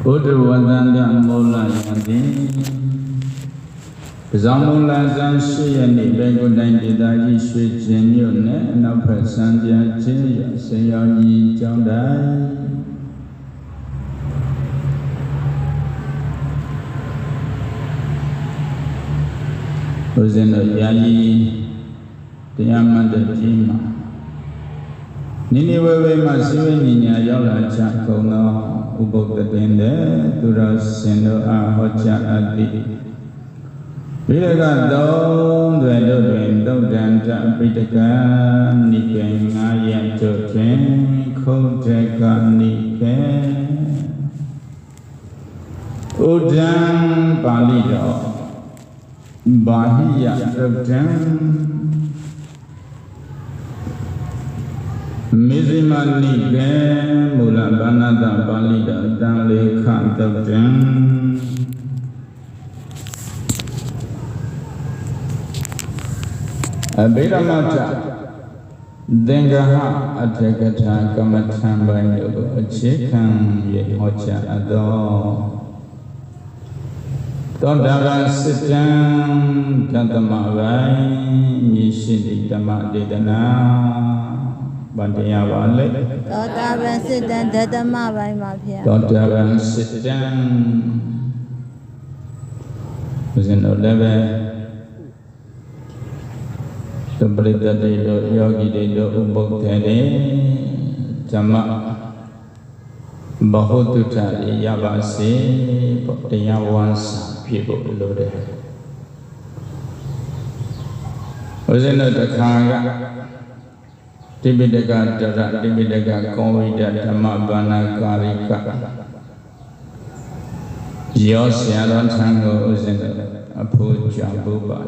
Buddha Vadanda Mola Yandi Zamula Zanshiyani Begudan Didaji Sri Jenyone Napasandia Jaya Sayaji Jandai Uzeno Yayi Diyamanda Jima Nini Wewe Masiwe Ninya Yola Chakono Ubokta Dende Dura Sendo Ahocha Adi Viraga Dom Dwen Danta Pitaka Nike Ngaya Chochen Koteka Nike Udam Palido Bahiya Udam Mizima Nike Mula Banada Balida Dale Kantavjan Abhiramata Dengaha Atakata Kamatambayo Chikan Yehocha Ado Todava Sitan Tantamavai Nishidi Dama Didana Bandiya Vale Todava Sitan Tantamavai Mafia Todava Sitan was in 11 The Brita de Yogi de Ubokte Jama Bahututa Yabasi Yawas people loaded. Was in the Kanga Tibidega Tibidega Kovida Tamabana Karika Yos Yalan Tango was in a Puja Buba.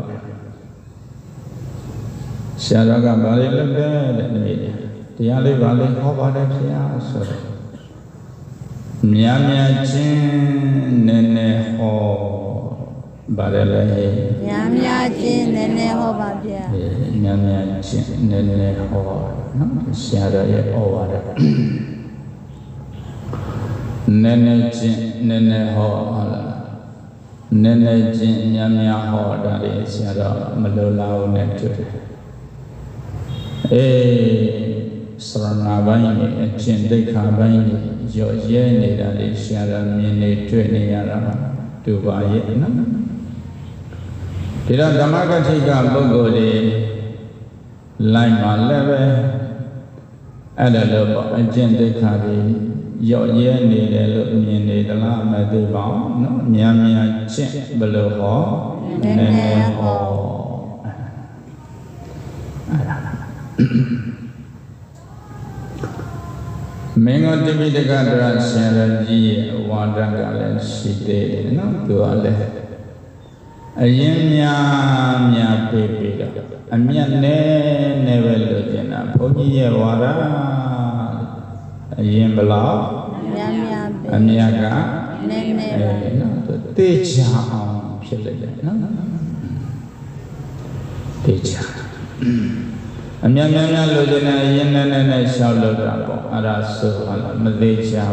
Sharaga Bali Lebe, Tiali Valley, Hobada Piazza Miamia Chin Nene Ho Badele Miamia Chin Nene Ho Babia Miamia Chin Nene Ho Shara Ovada Nene Chin Nene Ho Nene Chin Miamia Ho Dari Shara Malula Netu Saranabai, Chendekabai, Joye, that is Shara Mini, Twiniara, Dubai. Did a Damagatika Bogo de Lima Leve, Adaloba, Chendekabi, Joye, Nene, the Lama de Bao, no, Miamia, Chen, below, Nene, Mengo Tibidega Sharaji, Wandanga, she did not do a le. A yemia, mia baby, a mia never looked in a pogia water, a yembala, a miaga, teacher on teacher. A Miamia Lodina Yenana Shaloda, Arasu, Malaysia,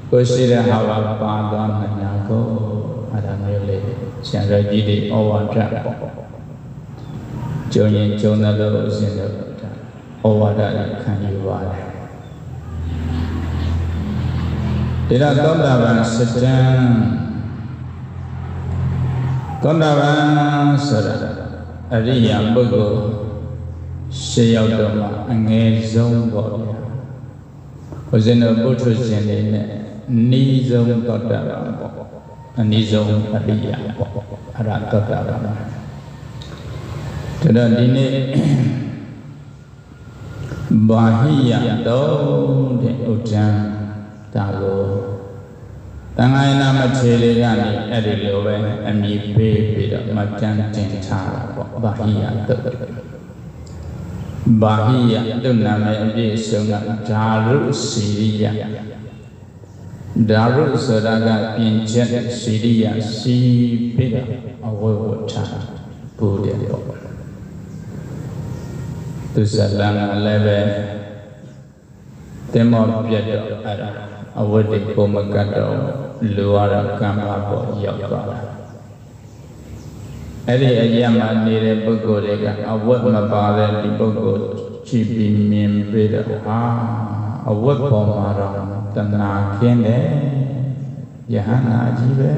Kosira Hava Padan, Nako, Adamile, Shanraji, Owa Trap, Johnny Jonah Lows in the Owada, can you wale? Did I Gondavan sit down? Gondavan Sada, Aria Bogo. Shayadoma, and a zone body was in a butcher's in knee zone got a knee zone Aria, Aratata. To the Dine Bahia, though the Utan Tago Tangana Materiani, Edilove, and me baby, Matan Tara, Bahia. Bahia, the name is Daru Syria. Daru Sadaga in Jet Syria, sea bigger, a world time, Buddha. To Salana Leve, Demo Pietro, အဝတ်တွေကိုမကတ်တော့လူရတော့ကံပါပေါ်ရောက်သွားတာအဲ့ဒီအရာမှာနေတဲ့ပုဂ္ဂိုလ်တွေကအဝတ်မပါတဲ့ဒီပုဂ္ဂိုလ်ကြည့်ပြီးမြင်ပြီးတော့ဟာအဝတ်ပေါ်မှာတော့တဏှာခင်းတယ်ယဟန္တာကြီးပဲ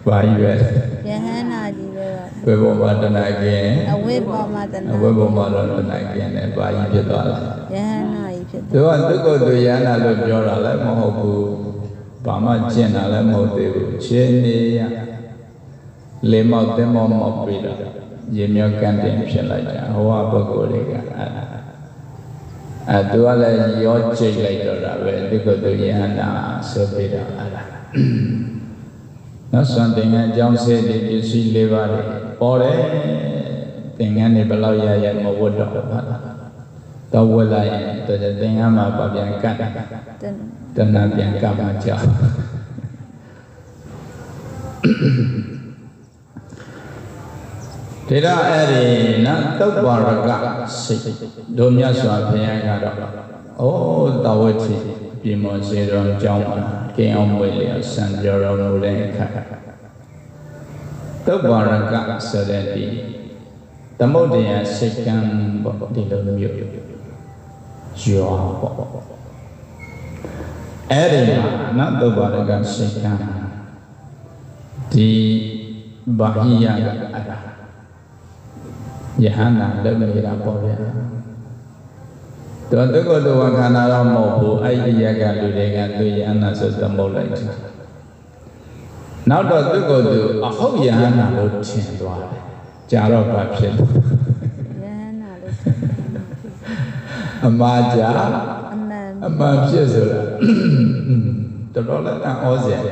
ဘာကြီးပဲယဟန္တာကြီးပဲဘယ်ပေါ်မှာတဏှာခင်းအဝတ်ပေါ်မှာတဏှာအဝတ်ပေါ်မှာတော့တဏှာခင်းတယ်ဘာကြီးဖြစ်သွားလဲယဟန္တာကြီးဖြစ်သွားသူကသူ့ကိုယ်သူယဟန္တာလို့ပြောတာလည်းမဟုတ်ဘူးဘာမှကျင့်တာလည်းမဟုတ်သေးဘူးချင်းနေရလေမောက်တဲမောက်မောက်ပြီးတော့ရေမြောက်ကန်တင်ဖြစ်လိုက်တာဟောပုဂ္ဂိုလ်တွေကသူကလည်းရောချိတ်လိုက်တော့တာပဲသူကသူယဟန္တာဆိုပြီးတော့နော်ဆွမ်းသင်္ကန်းအကြောင်းစေတီပစ္စည်း၄ပါးတွေပေါ်တယ်သင်္ကန်းတွေဘယ်လောက်ရမဝတ်တော့ဘူးဟာတော့ဝတ်လိုက်ရင်တော်တဲ့သင်္ကန်းမှာပြန်ကတ်တဏှာပြန်ကတ်မှကြောက်ဒါအဲ့ဒီနော်သုတ်ပါရကစိတ်တို့မြတ်စွာဘုရားကတော့တဝတိပြင်မောစေတော်ကြောင်းမှာကင်းအောင်မွေလျော်ဆံပြောတော်မူတဲ့အခါသုတ်ပါရကဆိုတဲ့ဒီသမုဒ္ဒရာစိတ်ကံပေါ့ဒီလိုမျိုးရွာပေါ့အဲ့ဒီမှာနော်သုတ်ပါရကစိတ်ကံဒီဘာဟိယကအဲ့ဒါယဟန္တာလုပ်နေတာပေါ့ဗျာသူကသူဝခန္ဓာတော့မဟုတ်ဘူးအဲ့ဒီရကလူတွေကသူယဟန္တာဆိုသမုတ်လိုက်တယ်နောက်တော့သူကသူအဟုတ်ယဟန္တာလို့ထင်သွားတယ်ကြာတော့ဘာဖြစ်လဲယဟန္တာလို့အမှားကြာအမှန်ဖြစ်ဆိုတာတော်တော်လည်းဩဇာ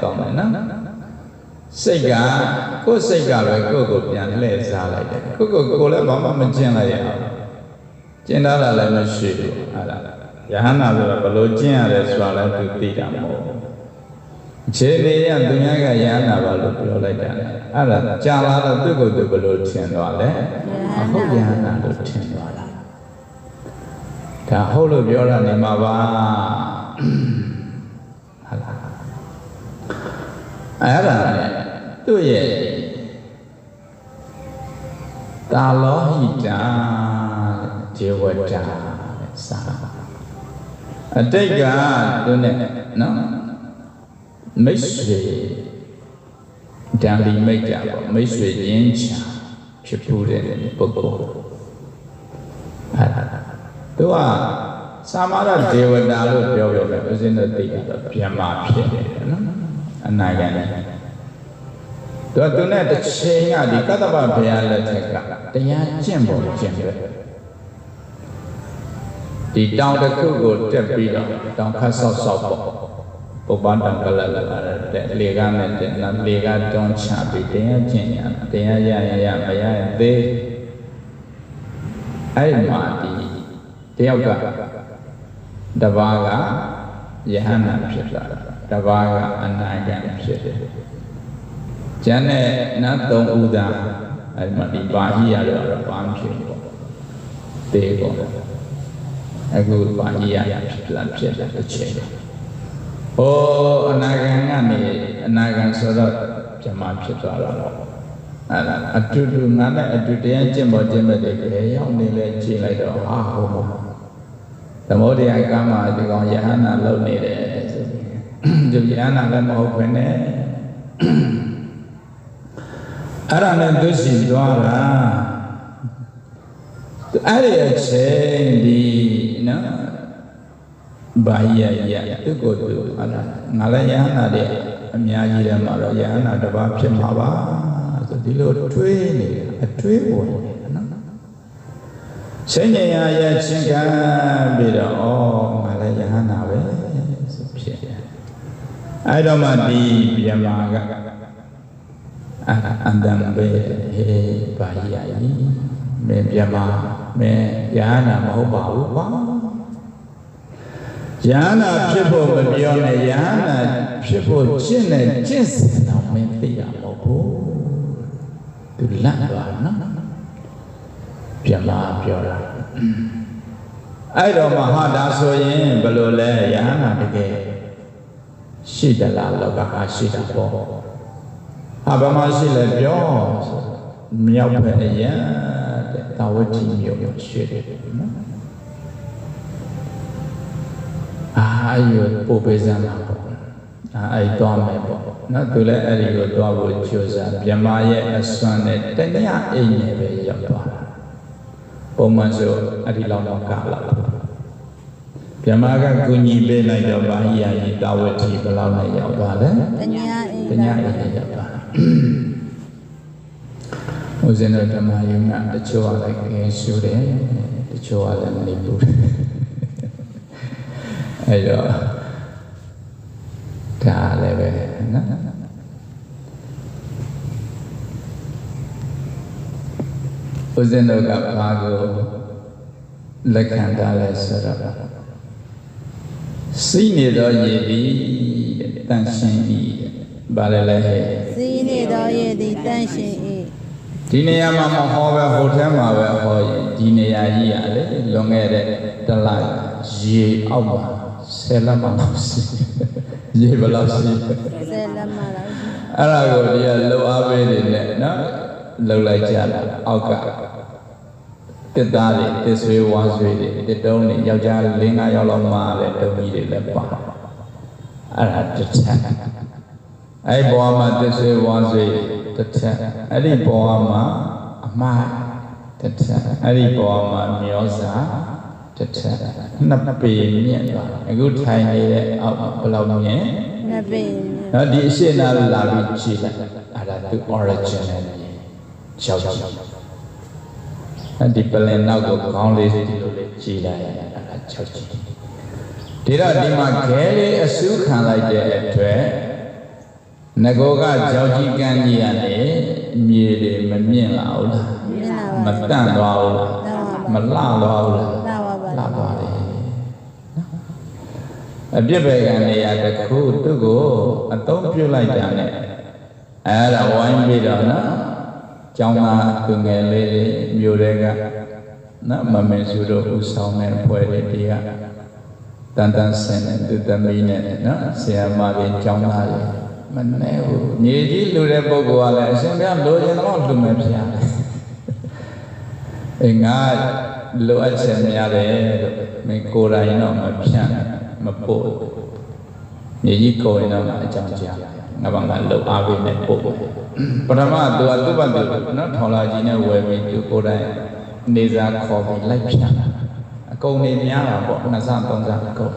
ကောင်းတယ်နော်စိတ်ကကိုယ်စိတ်ကပဲကိုယ့်ကိုပြန်လှည့်စားလိုက်တယ်ကိုယ်လည်းဘာမှမကျင့်လိုက်ရအောင်ကျင့်တာလည်းမရှိဘူးအဲ့ဒါယဟန္တာဆိုတာဘယ်လိုကျင့်ရတယ်ဆိုတာလည်းသူသိတာမဟုတ်ဘူးခြေလေးရသူများကယဟန္တာပါလို့ပြောလိုက်တာအဲ့ဒါကြာလာတော့သူ့ကိုယ်သူဘယ်လိုထင်သွားလဲအဟုတ်ယဟန္တာလို့ထင်သွားတာဒါဟုတ်လို့ပြောတာနေမှာပါဟုတ်လားအဲ့ဒါနဲ့သူ့ရဲ့တာလောဟိတာဒေဝတာစာအတိတ်ကသူနဲ့နော်မိတ်ဆွေဓာလီမိတ်ကြပေါ့မိတ်ဆွေရင်းချာဖြစ်ဖို့တဲ့ပုဂ္ဂိုလ်အဲ့ဒါသူကသာမရဒေဝတာလို့ပြောပြတယ်ဦးဇင်းတို့သိတာဗျမဖြစ်တယ်နော်အနာဂတ်နဲ့သူနဲ့တစ်ချိန်ကဒီကတ္တဗဘုရားလက်ထက်ကတရားကျင့်ပေါ်ကျင့်တယ်ဒီတောင်တစ်ခုကိုတက်ပြီးတော့တောင်ခတ်ဆောက်ဆောက်ပေါ့ပုပ္ပတောင်ကလလာတဲ့လေကားနဲ့တဲ့လေကားတွန်းချပြီးတရားကျင့်ရတရားရရင်ရမရရင်သေးအဲ့မှာဒီတယောက်ကတပါးကယဟန္တာဖြစ်လာတပါးကအနာဂတ်ဖြစ်တယ်ကျန်တဲ့နတ်သုံးဥဒါအဲ့မှာဒီပါဠိရတော့ဘာမှဖြစ်ဘူးပေါ့တေပေါ့အခုပါဠိရဖြစ်လာဖြစ်တဲ့အချိန်ဟောအနာဂတ်ကနေအနာဂတ်ဆိုတော့ပြမဖြစ်သွားတော့အဲ့ဒါအတူတူငါနဲ့အတူတရားကျင့်ပေါ်ကျင့်မဲ့တွေရောက်နေလဲကြည့်လိုက်တော့ဟာဟုတ်သမုဒ္ဒရာကမှာဒီကောင်ယဟန္တာလုပ်နေတယ်ဆိုပြီးဒီယဟန္တာလည်းမဟုတ်ဘဲနဲ့အဲ့ဒါနဲ့သူရှိသွားတာအဲ့ဒီအချိန်ဒီနော်ဘာရသူကိုသူအဲ့ဒါငါလည်းယဟန္တာတွေအများကြီးတယ်မှာတော့ယဟန္တာတစ်ပါးဖြစ်မှာပါဆိုဒီလိုတွေးနေအတွေးပေါ်နေနော်ချိန်ရရချင်းကပြီးတော့ငါလည်းယဟန္တာပဲဆိုဖြစ်အဲ့တော့မှဒီဗျမကအန္တံဘေဟေဘာရည်မင်းပြမမင်းယဟန္တာမဟုတ်ပါဘူးကွာယဟန္တာဖြစ်ဖို့မပြောနဲ့ယဟန္တာဖြစ်ဖို့ကျင့်နဲ့ကျင့်စဉ်တော့မင်းသိရမဟုတ်ဘူးသူလန့်သွားနော်ပြမပြောတာအဲ့တော့မှဟာဒါဆိုရင်ဘယ်လိုလဲယဟန္တာတကယ် ရှိတယ်လားလောကဟာရှိတာပေါ့အဘမရှိလဲပြောမြောက်ဖက်အရာတဲ့တာဝတိမျိုးရှိတယ်နော်အာယူပို့ပေးစမ်းပါပေါ့အဲ့သွားမယ်ပေါ့နော်သူလည်းအဲ့ဒီကိုသွားဖို့ကြိုးစားမြမရဲ့အစွမ်းနဲ့တညအိမ်နဲ့ပဲရောက်သွားတာပုံမှန်ဆိုအဲ့ဒီလောက်တော့ကားလာမြမကကုညီပေးလိုက်တော့ဘာကြီးရည်တာဝတိဘယ်လောက်နဲ့ရောက်သွားလဲတညအိမ်နဲ့ရောက်သွားဦးဇင်းတို့ဓမ္မယုံကတချို့ကလည်းငယ်ရှုတယ်တချို့ကလည်းမနေဘူးအဲ့တော့ဒါလည်းပဲနော်ဦးဇင်းတို့ကဘာကိုလက်ခံထားလဲဆိုတော့စိနေသောရည်သည်တန်ရှင်း၏ဘာလဲလဲစိနေသောရည်သည်တန်ရှင်း၏ဒီနေရာမှာမဟောပဲဟိုထဲမှာပဲဟောရင်ဒီနေရာကြီးရလေလွန်ခဲ့တဲ့တလရေအောက်မှာ10လက်မှလောက်ရှိရေဘယ်လောက်ရှိ10လက်မှလောက်ရှိအဲ့ဒါကိုဒီကလှုပ်အားပေးနေတယ်နော်လှုပ်လိုက်ကြတာအောက်ကတစ်သားတွေတစ်ဆွေးဝါးဆွေးတွေတစ်တုံးတွေယောက်ျား4-5ယောက်လောက်မှလည်းတုံးကြီးတွေလည်းပါအဲ့ဒါတစ်ချက်အဲ့ဘဝမှာတစ်ဆွေးဝါးဆွေးတစ်ချက်အဲ့ဒီဘဝမှာအမှားတစ်ချက်အဲ့ဒီဘဝမှာမျောစာတစ်ချက်နှစ်ပေမြင့်သွားအခုထိုင်နေတဲ့အောက်ဘယ်လောက်မြင့်နှစ်ပေနော်ဒီအရှိနာလာပြီးကြည့်လိုက်အဲ့ဒါသူ original ရောက်အဲ့ဒီပလင်နောက်ကိုခေါင်းလေးဒီလိုလေးကြည့်လိုက်အဲ့ဒါ6ကြည့်ဒီတော့ဒီမှာခဲလေးအစုခံလိုက်တဲ့အတွက်ငကိုကကြောက်ကြီးကန်းကြီးကနေမြေတွေမမြင့်လာဘူးလားမတန့်သွားဘူးလားမလှသွားဘူးလားလှသွားတယ်အပြစ်ပဲကနေရတခုသူ့ကိုအသုံးပြုလိုက်တာနဲ့အဲ့ဒါဝိုင်းပြီးတော့နော်ကျောင်းသားသူငယ်လေးမျိုးတွေကနော်မမင်းစုတို့ဦးဆောင်တဲ့အဖွဲ့တွေဒီကတန်တန်ဆင်းတဲ့သူသမီးနဲ့နော်ဆရာမတွေကျောင်းသားတွေမနဲ့ဘူးညီကြီးလူတဲ့ပုဂ္ဂိုလ်ကလည်းအရှင်ဘုရားလိုချင်တော့လူမယ်ဖျားတယ်ငါလိုအပ်ချက်များတယ်လို့မင်းကိုယ်တိုင်တော့မဖြန့်မပို့ညီကြီးကိုယ်ရင်တော့အကြောင်းကြားငါဘာမှလှုပ်အားပေးနေပို့ပထမသူကသူ့ဘက်သူနော်ထော်လာကြီးနဲ့ဝယ်ပြီးသူကိုယ်တိုင်နေစားခေါ်ပြီးလိုက်ဖြန့်တာအကုန်နေများတာပေါ့2ဆ3ဆအကုန်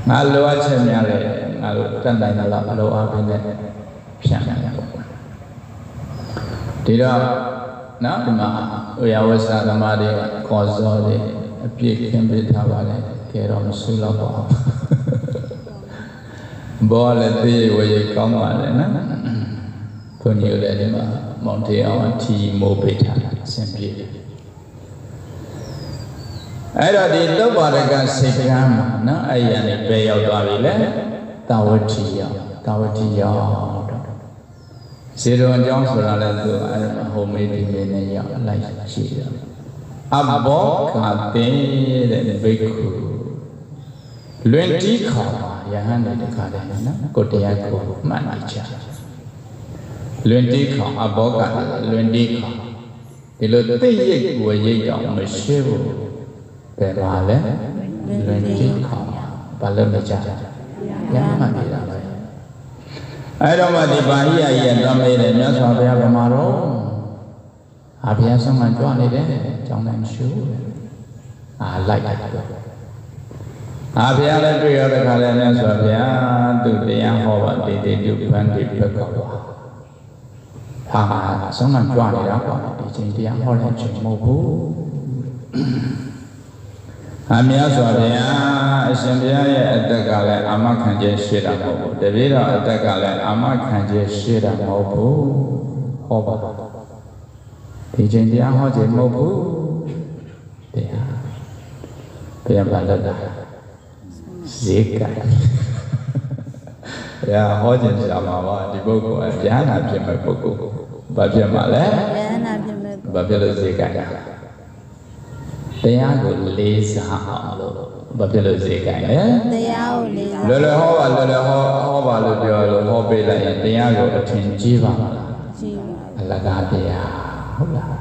ငါလိုအပ်ချက်များတယ်ငါတို့တန်တိုင်းတော့အလိုအားပေးနေဖြန့်တာပေါ့ဒီတော့နော်ဒီမှာဥယဝဆသမားတွေခေါ်စောတွေအပြည့်ခင်းပေးထားပါလေကဲတော့မဆွေးတော့ပါဘူးဘောလည်းသိဝေကောင်းပါလေနော်ခွန်ကြီးလည်းဒီမှာမောင်တေအောင်ထီမိုးပေးထားအဆင်ပြေတယ်အဲ့တော့ဒီသုဘရကစိတ်ကမ်းမှာနော်အဲ့ရနေပဲရောက်သွားပြီလေတာဝတိရောက်တော့ဇေရုံအကြောင်းဆိုတာလည်းသူအဲ့ဟိုမေးဒီမေးနဲ့ရောက်လိုက်ရှိတယ်အဘောကတဲ့ဘိက္ခုလွင်တီးခါယဟန်တွေတခါတည်းနော်ကိုတရားကိုမှတ်နေကြလွင်တီးခါအဘောကလွင်တီးခါဒီလိုသိရိပ်ဝရိပ်တော့မရှိဘူးဘယ်မှာလဲလွင်တီးခါဘာလို့မကြရမှတ်နေတာလဲအဲ့တော့မှဒီပါဠိရည်တော့မေးတယ်မြတ်စွာဘုရားဗမာတော်အာဘုရားဆုံးမကြွနေတယ်ကြောင်းတိုင်းရှုလိုက်တော့အာဘုရားလည်းတွေ့ရတဲ့ခါလည်းမြတ်စွာဘုရားသူတရားဟောပါတေတေတုပန်းတိဘက်ကောဟာဆုံးမကြွနေတာပေါ့ဒီချိန်တရားဟောတဲ့ချိန်မဟုတ်ဘူးအမြတ်စွာဘုရားအရှင်ဘုရားရဲ့အတက်ကလည်းအာမခံခြင်းရှိတာမဟုတ်ဘူးတပည့်တော်အတက်ကလည်းအာမခံခြင်းရှိတာမဟုတ်ဘူးဟောပါဒီချိန်တရားဟောခြင်းမဟုတ်ဘူးတရားဘုရားဘာလို့လဲဇေကဘုရားဟောခြင်းရှာမှာပါဒီပုဂ္ဂိုလ်ဗျာနာဖြစ်မဲ့ပုဂ္ဂိုလ်ဘာဖြစ်မှာလဲဗျာနာဖြစ်မဲ့ဘာဖြစ်လို့ဇေကတရားကိုလေးစားအောင်လို့ ဘာဖြစ်လို့ဈေးကိုင်းလဲ တရားကိုလေးစား လောလောဟောပါလောလောဟောပါလို့ပြောလို့ဟောပေးလိုက်ရင်တရားကိုအထင်ကြီးပါမလား ကြည့်ပါ အလကားတရားဟုတ်လား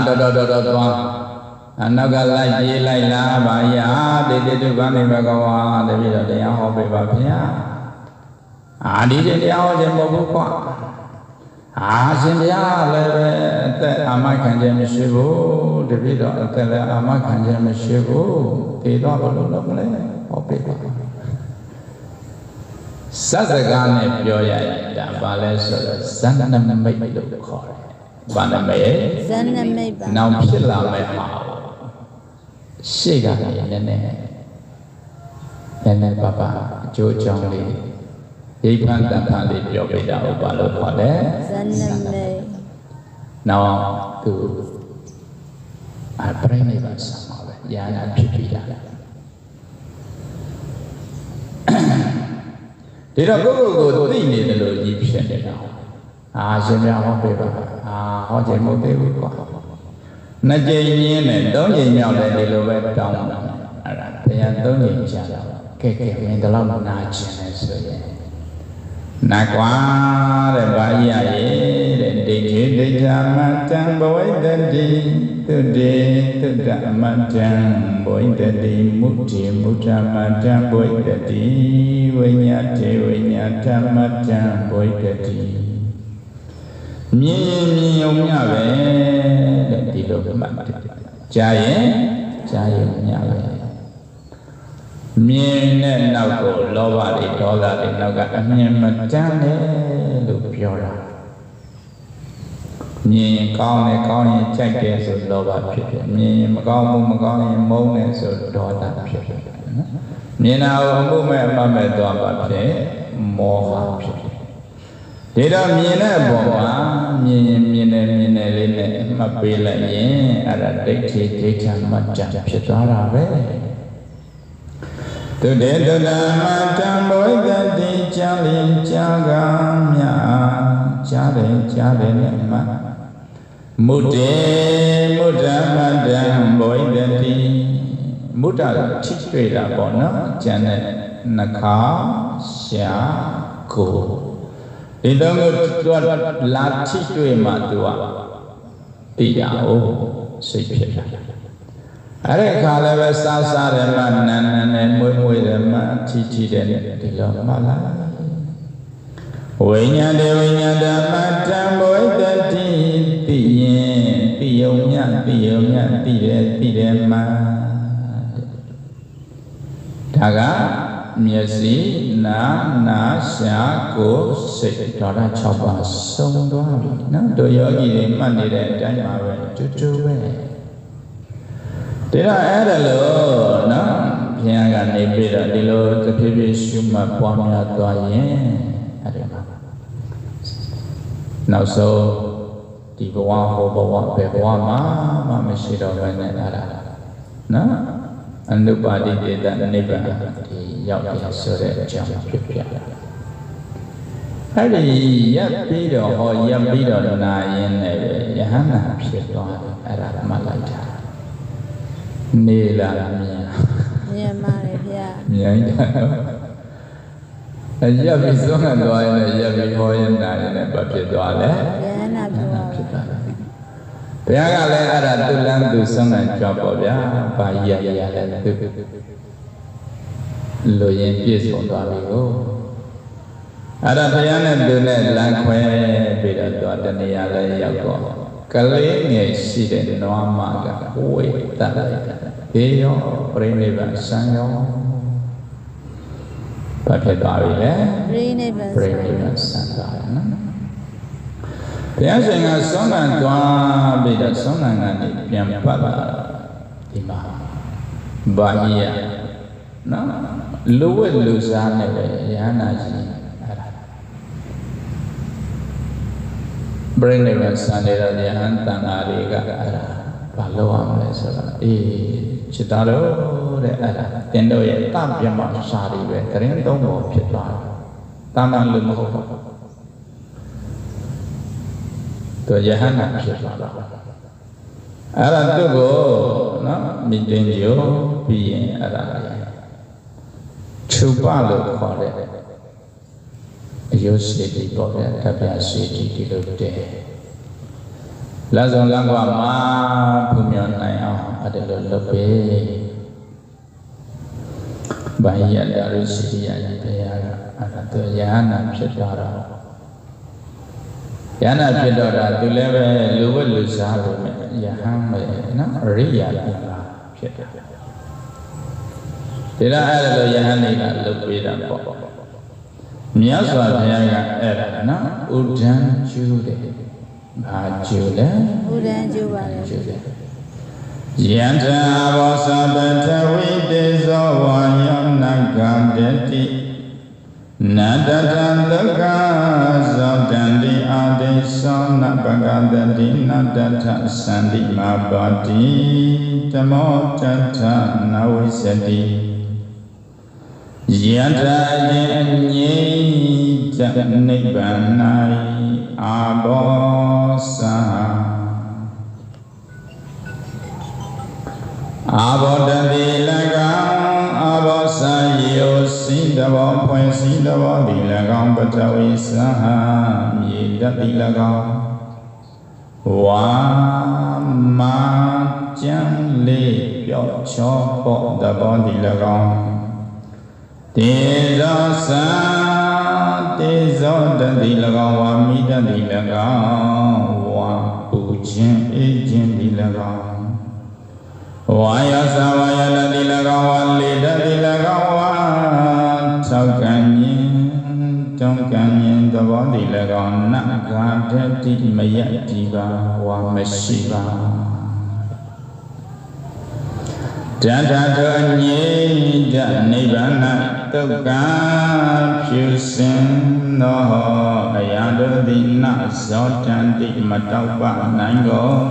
တော်သွားအနောက်ကလိုက်ပြေးလိုက်လာပါရာတေတေတုဗန္တိဘဂဝါတပည့်တော်တရားဟောပေးပါဗျာဒီတရားဟောခြင်းမဟုတ်ဘူးကွာရှင်ဘုရားလည်းပဲအသက်အာမခံခြင်းမရှိဘူးတပည့်တော်အသက်လည်းအာမခံခြင်းမရှိဘူးတေတော့ဘလို့လုပ်မလဲဟောပေးပါစသကားနဲ့ပြောရရင်ဒါဘာလဲဆိုတော့ဇန္နမိတ်လို့ခေါ်တယ်ဘာနမိတ် ဇန်နမိတ်ပါ နောက်ဖြစ်လာမဲ့မှာရှေ့ကနေနည်းနည်းပါပါအကျိုးအကြောင်းလေးရိပ်ဖန်တန်ဖန်လေးပြောပြတာဟုတ်ပါလို့ခေါ်တယ် ဇန်နမိတ် နောက်သူပြိဋိဘဆံပါပဲညာနာဖြစ်ပြီးတာဒီတော့ကိုယ့်ကိုယ်ကိုသိနေတယ်လို့ကြီးဖြစ်နေတာရှင်များဟောပေးပါဟောခြင်းမဟုတ်သေးဘူးကွာနှစ်ကြိမ်ရင်းနဲ့သုံးကြိမ်မြောက်တယ်ဒီလိုပဲတောင်းတာအဲ့ဒါတရားသုံးကြိမ်ကြာတော့ကဲမင်းဒီလောက်နာကျင်လဲဆိုရင်နာကွာတဲ့ဘာကြီးရရဲ့တဲ့ဒိဋ္ဌိဒိဋ္ဌမတ္တံဘဝိတ္တိသုတေသုတ္တမတ္တံဘဝိတ္တိမုတ္တိမုတ္တမတ္တံဘဝိတ္တိဝိညာတေဝိညာဓမ္မတ္တံဘဝိတ္တိမြင်ုံညပဲတဲ့ဒီလိုမှတ်တယ်ကြားရင်ညပဲမြင်တဲ့နောက်ကိုလောဘတွေဒေါသတွေနောက်ကအမြင်မတမ်းနဲ့လို့ပြောတာမြင်ရင်ကောင်းတယ်ကောင်းရင်ကြိုက်တယ်ဆိုလောဘဖြစ်တယ်မြင်ရင်မကောင်းဘူးမကောင်းရင်မုန်းတယ်ဆိုဒေါသဖြစ်တယ်နော်မြင်တာကိုအမှုမဲ့အမှတ်မဲ့သွားပါဖြစ်မောဟဖြစ်တယ်ဒီတော့မြင်တဲ့အပေါ်မှာမြင်တယ်လေးနဲ့မှတ်ပေးလိုက်ရင်အဲ့ဒါဒိဋ္ဌိဒိဋ္ဌမတ္တဖြစ်သွားတာပဲသုတေသုတ္တမတ္တံဘဝိတ္တိကြားလင်ကြားကမြကြားတယ်နဲ့မှမုတ္တေမုတ္တမတ္တံဘဝိတ္တိမုတ္တထိတွေ့တာပေါ့နော်ကျန်တဲ့နှခါရှာကိုဒီတော့သူလာထိတွေ့မှသူကသိရအောင်စိတ်ဖြစ်တာအဲ့ဒီခါလည်းပဲစားတယ်မှနန်းနဲ့မွေးတယ်မှထိတယ်ဒီလိုမှလားဝိညာဉ်တေဝိညာဏဓမ္မတံဘဝိတ္တိသိရင်သိယုံမြသိတယ်မှဒါကမျက်စိနာရှာကိုယ်စိတ်ဒေါသ6ပါးဆုံးသွားပြီနော်တို့ယောဂီတွေမှတ်နေတဲ့အတိုင်းပါပဲတူပဲဒါအဲ့ဒါလို့နော်ဘုရားကနေပြီးတော့ဒီလိုတဖြည်းဖြည်းရှုမှတ်ပွားများသွားရင်အဲ့ဒီမှာနောက်ဆုံးဒီဘဝဟောဘဝဘယ်ဘဝမှာမရှိတော့ဘဲနဲ့အဲ့ဒါနော်အနုပါတိတေတနိဗ္ဗာန်ဒီရောက်ရဆိုတဲ့အကြောင်းဖြစ်ပြတာအဲ့ဒီရပ်ပြီးတော့ဟောရပ်ပြီးတော့နာရင်လည်းယဟန္တာဖြစ်သွားတယ်အဲ့ဒါမှလိုက်တာနေလာမြင်ပါတယ်ဗျာမြင်တယ်ရပ်ပြီးဆုံးခံသွားရင်ရပ်ပြီးဟောရင်နာရင်လည်းဘာဖြစ်သွားလဲယဟန္တာဖြစ်သွားတယ်ဘုရားကလည်းအဲ့ဒါသူ့လမ်းသူဆုံးခံကြပေါ့ဗျာဘာရရလဲသူလူရင်ပြည့်စုံသွားပြီကိုအဲ့ဒါဘုရားနဲ့သူနဲ့လမ်းခွဲပြီးတော့တဏှာလည်းရောက်တော့ကလေးငယ်ရှိတဲ့နွားမကဝိတ္တဘေးရောပြိဋိဘဆံရောဘာဖြစ်သွားပြီလဲပြိဋိဘဆံသွားတယ်နော်ဘုရားရှင်ကဆုံးခံသွားပြီးတော့ဆုံးခံကနေပြန်ပတ်လာဒီမှာဘာကြီးရနော်လူဝက်လူစားနဲ့ပဲရဟန္တာကြီးအဲ့ဒါပြိဋိဘဆံတဲ့ရဟန်းတန်ဃာတွေကအဲ့ဒါဘာလို့ရမလဲဆိုတော့จิตတော်တဲ့အဲ့ဒါတင်တို့ရဲ့တပြမစာတွေပဲတရင်သုံးပေါ်ဖြစ်သွားတယ်တာမန်လူမဟုတ်ဘူးသူယဟန္တာဖြစ်သွားတာ အဲ့ဒါသူ့ကိုနော်မိတင်ကြပြီးရင်အဲ့ဒါချုပ်ပါလို့ခေါ်တဲ့အယုစီတိပေါ့ဗျာတပြာစီတိဒီလိုတဲ့လက်ဆောင်လမ်းကမှာဘုံမြော်နိုင်အောင်အဲ့ဒါလိုလုပ်ပေးဘာယတရရှိရရဘုရားကအဲ့ဒါသူယဟနာဖြစ်သွားတော့ယဟနာဖြစ်တော့တာသူလည်းပဲလူဝတ်လူစားလို့ယဟန်ပဲနော်အရိယာပြန်လာဖြစ်တယ်ဒါတော့အဲ့ဒါလိုယဟန်တွေကလုပ်ပေးတာပေါ့မြတ်စွာဘုရားကအဲ့ဒါနော်ဥဒံကျူးတယ်ဘာကျူးလဲဥဒံကျူးပါလေကျူးတယ်ယန္တဘောသဗ္ဗတဝိတေဇောဝါယောနကံတတိနတတံဒုက္ခဇောတံတိအာတိသောနပကတတိနတတ္ထသန္တိမပါတိဓမ္မောတတ္ထနဝိသတိယန္တယေအငြိတနိဗ္ဗာန်၌အာဘောသအာဘောတတိ၎င်းအာဘောသယောစိတဘောဖွင့်စီတဘောတိ၎င်းပထဝီသဟမြေတတိ၎င်းဝါမာကျံလေးပြော့ချောပေါ်တဘောတိ၎င်းတေဇောသတေဇောတတိ၎င်းဝါမိတတိ၎င်းဝါပူခြင်းအေးခြင်းတိ၎င်းဝါယသဝါယတတိ၎င်းဝါလေတတိ၎င်းဝါသောကံញင်တုံကံញင်သဘောတိ၎င်းနဂါတတိမယတိပါဝါမရှိပါတတ္ထတောအငြိတနိဗ္ဗာန်ဒုက္ခဖြူစင်သောအယံတို့သည်နဇောတံတိမတောက်ပနိုင်ကုန်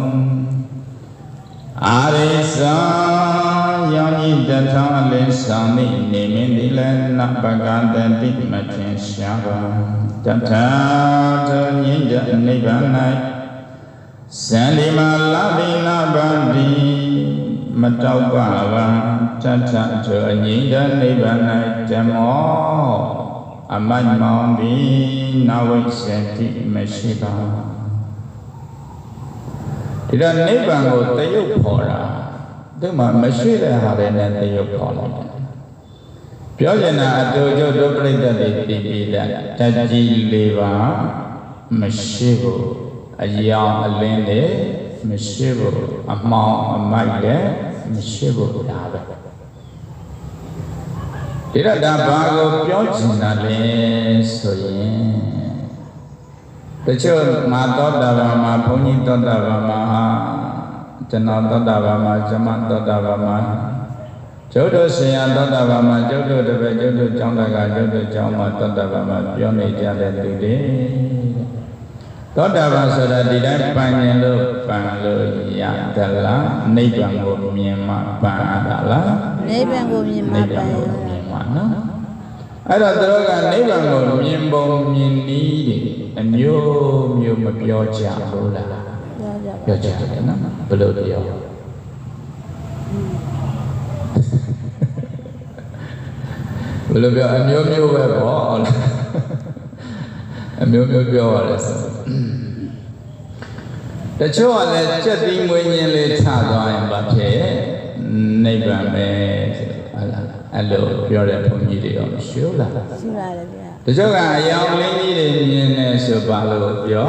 အာရိသောယောနိတထောအလင်းဆောင်နေမင်းသည်လည်းနပကတတိမထင်ရှားပါတတ္ထတောငြိတနိဗ္ဗာန်၌စန္ဒီမလာဘိနာပတိမတောက်ပါဘာတတ္ထတောအငြိတနိဗ္ဗာန်၌ဓမ္မောအမတ်မောင်ပြီးနဝိသတိမရှိပါဒီတော့နိဗ္ဗာန်ကိုတရုပ်ခေါ်တာသူမှမရှိတဲ့ဟာတွေနဲ့တရုပ်ခေါ်လိုက်တယ်ပြောချင်တာအတူတူဒုပရိသတ်တွေသိပြီးတဲ့တတိလေးပါမရှိဘူးအယောင်အလင်းတွေမရှိဘူးအမှောင်အမိုက်လည်းမရှိဘူးဒါပဲဒီတော့ဒါဘာကိုပြောချင်တာလဲဆိုရင်တချို့မာသောတာပန်မှာဘုန်းကြီးသောတာပန်မှာကျွန်တော်သောတာပန်မှာဇမသောတာပန်မှာကျုပ်တို့ဆရာသောတာပန်မှာကျုပ်တို့တပည့်ကျုပ်တို့ကျောင်းသားကကျုပ်တို့ကျောင်းမှာသောတာပန်မှာပြောနေကြတဲ့သူတွေသောတာပန်ဆိုတာဒီတိုင်းပန်ရင်လို့ပန်လို့ရသလားနိဗ္ဗာန်ကိုမြင်မှပန်ရတာလားနိဗ္ဗာန်ကိုမြင်မှပန်ရတာနော်အဲ့တော့သူတို့ကနိဗ္ဗာန်ကိုမြင်ပုံမြင်နည်းတွေအမျိုးမျိုးမပြောကြဘူးလားပြောကြတယ်နော်ဘယ်လိုပြောဘယ်လိုပြောအမျိုးမျိုးပဲပေါ့အမျိုးမျိုးပြောရတယ်ဆိုတချို့ကလည်းစက်တီးမွေးခြင်းလေးထသွားရင်ဘာဖြစ်နိဗ္ဗာန်ပဲဟုတ်လားအဲ့လိုပြောတဲ့ဘုန်းကြီးတွေရောရှိလားရှိပါတယ်ဗျာတချို့ကအယောင်လင်းကြီးတွေမြင်နေဆိုပါလို့ပြော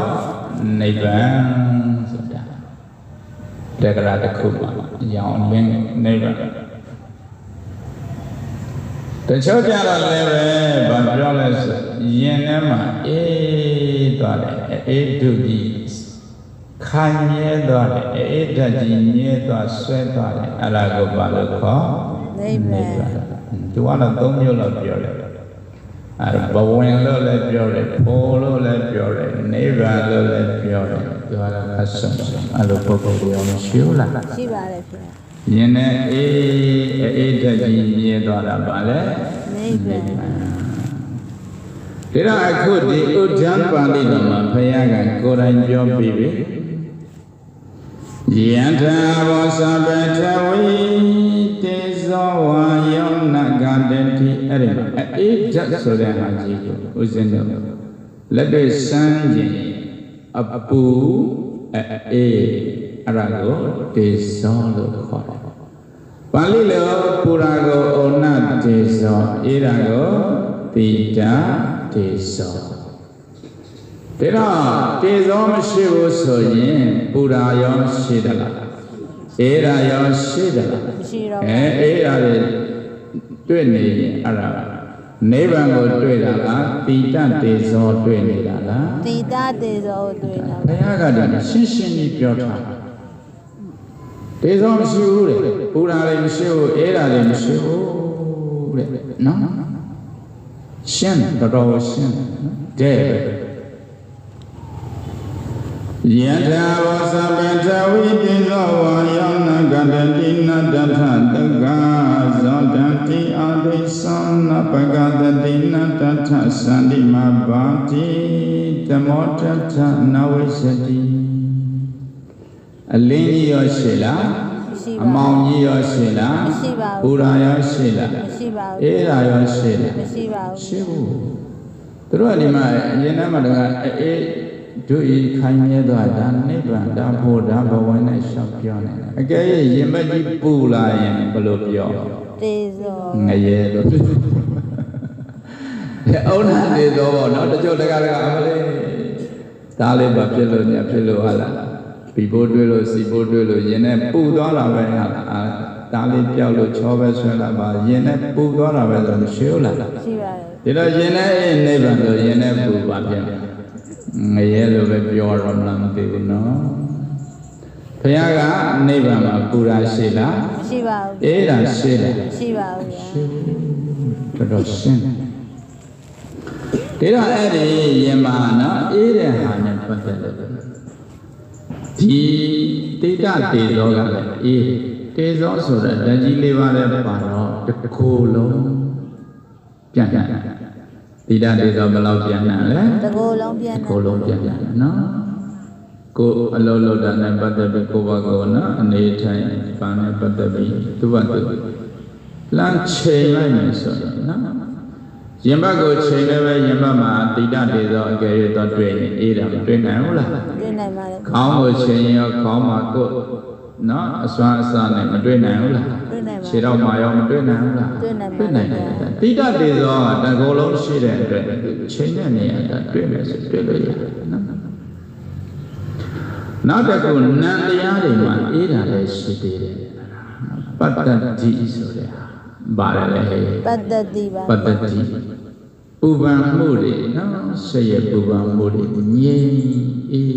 နိဗ္ဗာန်ဆိုတာတက္ကရာတစ်ခုမှာအယောင်လင်းနိဗ္ဗာန်တချို့ကြတော့လည်းပဲဘာပြောလဲဆိုရင်ထဲမှာအေးသွားတယ်အေးဒုကြီးခိုင်မြဲသွားတယ်အေးဓာတ်ကြီးမြဲသွားဆွဲသွားတယ်အဲ့ဒါကိုဘာလို့ခေါ်နိဗ္ဗာန်သူကတော့၃မျိုးလောက်ပြောတယ်အဲ့ဘဝင်လို့လည်းပြောတယ်ဖို့လို့လည်းပြောတယ်နိဗ္ဗာန်လို့လည်းပြောတယ်သူကတော့အဆုံးအဲ့လိုပုဂ္ဂိုလ်တွေမရှိဘူးလားရှိပါတယ်ခင်ဗျာယင်နဲ့အေးဓာတ်ကြီးမြဲသွားတာပါလေနိဗ္ဗာန်ဒါတော့အခုဒီဥဒ္ဒံပါဠိတော်မှာဘုရားကကိုယ်တိုင်ပြောပြီးပြီ ယန္တာဘောသဗ္ဗထဝိတေဇောဝါယောနဂတတိအဲ့ဒီမှာအေးဓာတ်ဆိုတဲ့ဟာကြီးကိုဦးဇင်းတို့လက်တွေ့စမ်းကြည့်အပူအေးအဲ့ဒါကိုတေဇောလို့ခေါ်တယ်ပါဠိလိုပူရာကိုဩနတေဇောအေးရာကိုတိတာတေဇောဒါတော့တေဇောမရှိဘူးဆိုရင်ပူရာရောရှိတယ်လားအေးရာရောရှိတယ်လားမရှိတော့အေးရာတွေတွေ့နေရင်အဲ့ဒါနိဗ္ဗာန်ကိုတွေ့တာလားတိတတေဇောတွေ့နေတာလားတိတတေဇောတွေ့တာဘုရားကတည်းကရှင်းရှင်းကြီးပြောထားတာတေဇောမရှိဘူးတဲ့ပူရာလည်းမရှိဘူးအေးရာလည်းမရှိဘူးတဲ့နော်ရှင်းတော်တော်ရှင်းတဲ့ယထာဝသဗ္ဗထဝိတေဇောဝါယောနဂတတိနတထတက္ကဇောတတိအာဒိသနပဂတတိနတထသန္တိမဘာတိတမောတထနဝိသတိအလင်းကြီးရောရှိလားအမောင်ကြီးရောရှိလားမရှိပါဘူးပူရာရောရှိလားမရှိပါဘူးအေးရာရောရှိလားမရှိပါဘူးရှိဘူးသူတို့ကဒီမှာယဉ်နှမ်းမှာတကအေးတို့ဤခိုင်မြဲသွားတာနိဗ္ဗာန်ဒါဖို့ဒါဘဝနဲ့ရှောက်ပြောနေတာအကယ်၍ရင်မကြီးပူလာရင်ဘယ်လိုပြောတေဇောငရဲလို့အုံးနာတေဇောပေါ့နော်တချို့တကအမလေးဒါလေးပါဖြစ်လို့ညဖြစ်လို့ဟာလားပြီးဖို့တွေးလို့စီဖို့တွေးလို့ရင်နဲ့ပူသွားတာပဲဟာလားဒါလေးပြောက်လို့ချောပဲဆွဲလာပါရင်နဲ့ပူသွားတာပဲဆိုမရှိဘူးလားရှိပါတယ်ဒါတော့ရင်နဲ့နိဗ္ဗာန်ဆိုရင်နဲ့ပူပါပြန်ငရဲလို့ပဲပြောရမလားမသိဘူးနော်ဘုရားကနိဗ္ဗာန်မှာပူရာရှိလားမရှိပါဘူးအေးတာရှိလားမရှိပါဘူးဗျာတော်တော်ရှင်းတယ်ဒါတော့အဲ့ဒီယင်မာနော်အေးတဲ့ဟာနဲ့ပတ်သက်လို့ဒီတိတတေဇောကလည်းအေးတေဇောဆိုတဲ့ဓာတ်ကြီးလေးပါးလည်းပါတော့တစ်ခုလုံးပြန်တိတတေဇောဘယ်လောက်ပြန်နိုင်လဲတစ်ခုလုံးပြန်တစ်ခုလုံးပြန်နော်ကိုအလုံးလုံးတာနဲ့ပတ်သက်ပြီးကိုဘကောနော်အနေထိုင်ပါနဲ့ပတ်သက်ပြီးသူ့ဘာသူလမ်းချိန်လိုက်မယ်ဆိုရင်နော်ရင်ဘတ်ကိုချိန်လည်းပဲရင်ဘတ်မှာတိတတေဇောအကယ်၍တော့တွေ့ရင်အေးတာမတွေ့နိုင်ဘူးလားတွေ့နိုင်ပါလေခေါင်းကိုချိန်ရောခေါင်းမှာကိုနော်အစွမ်းအစနဲ့မတွေ့နိုင်ဘူးလားတွေ့နိုင်ပါခြေတော့မှာရောမတွေ့နိုင်ဘူးလားတွေ့နိုင်တယ်တိတတေဇောကတကောလုံးရှိတဲ့အတွက်ချိန်တဲ့နေရာကတွေ့မယ်ဆိုတွေ့လို့ရတယ်နော်နောက်တစ်ခုနံတရားတွေမှာအေးတာလည်းရှိသေးတယ်ပတ္တတိဆိုတဲ့ဟာပါတယ်လေပတ္တတိပါပတ္တတိပူပန်မှုတွေနော်ဆက်ရပူပန်မှုတွေငြိမ်အေး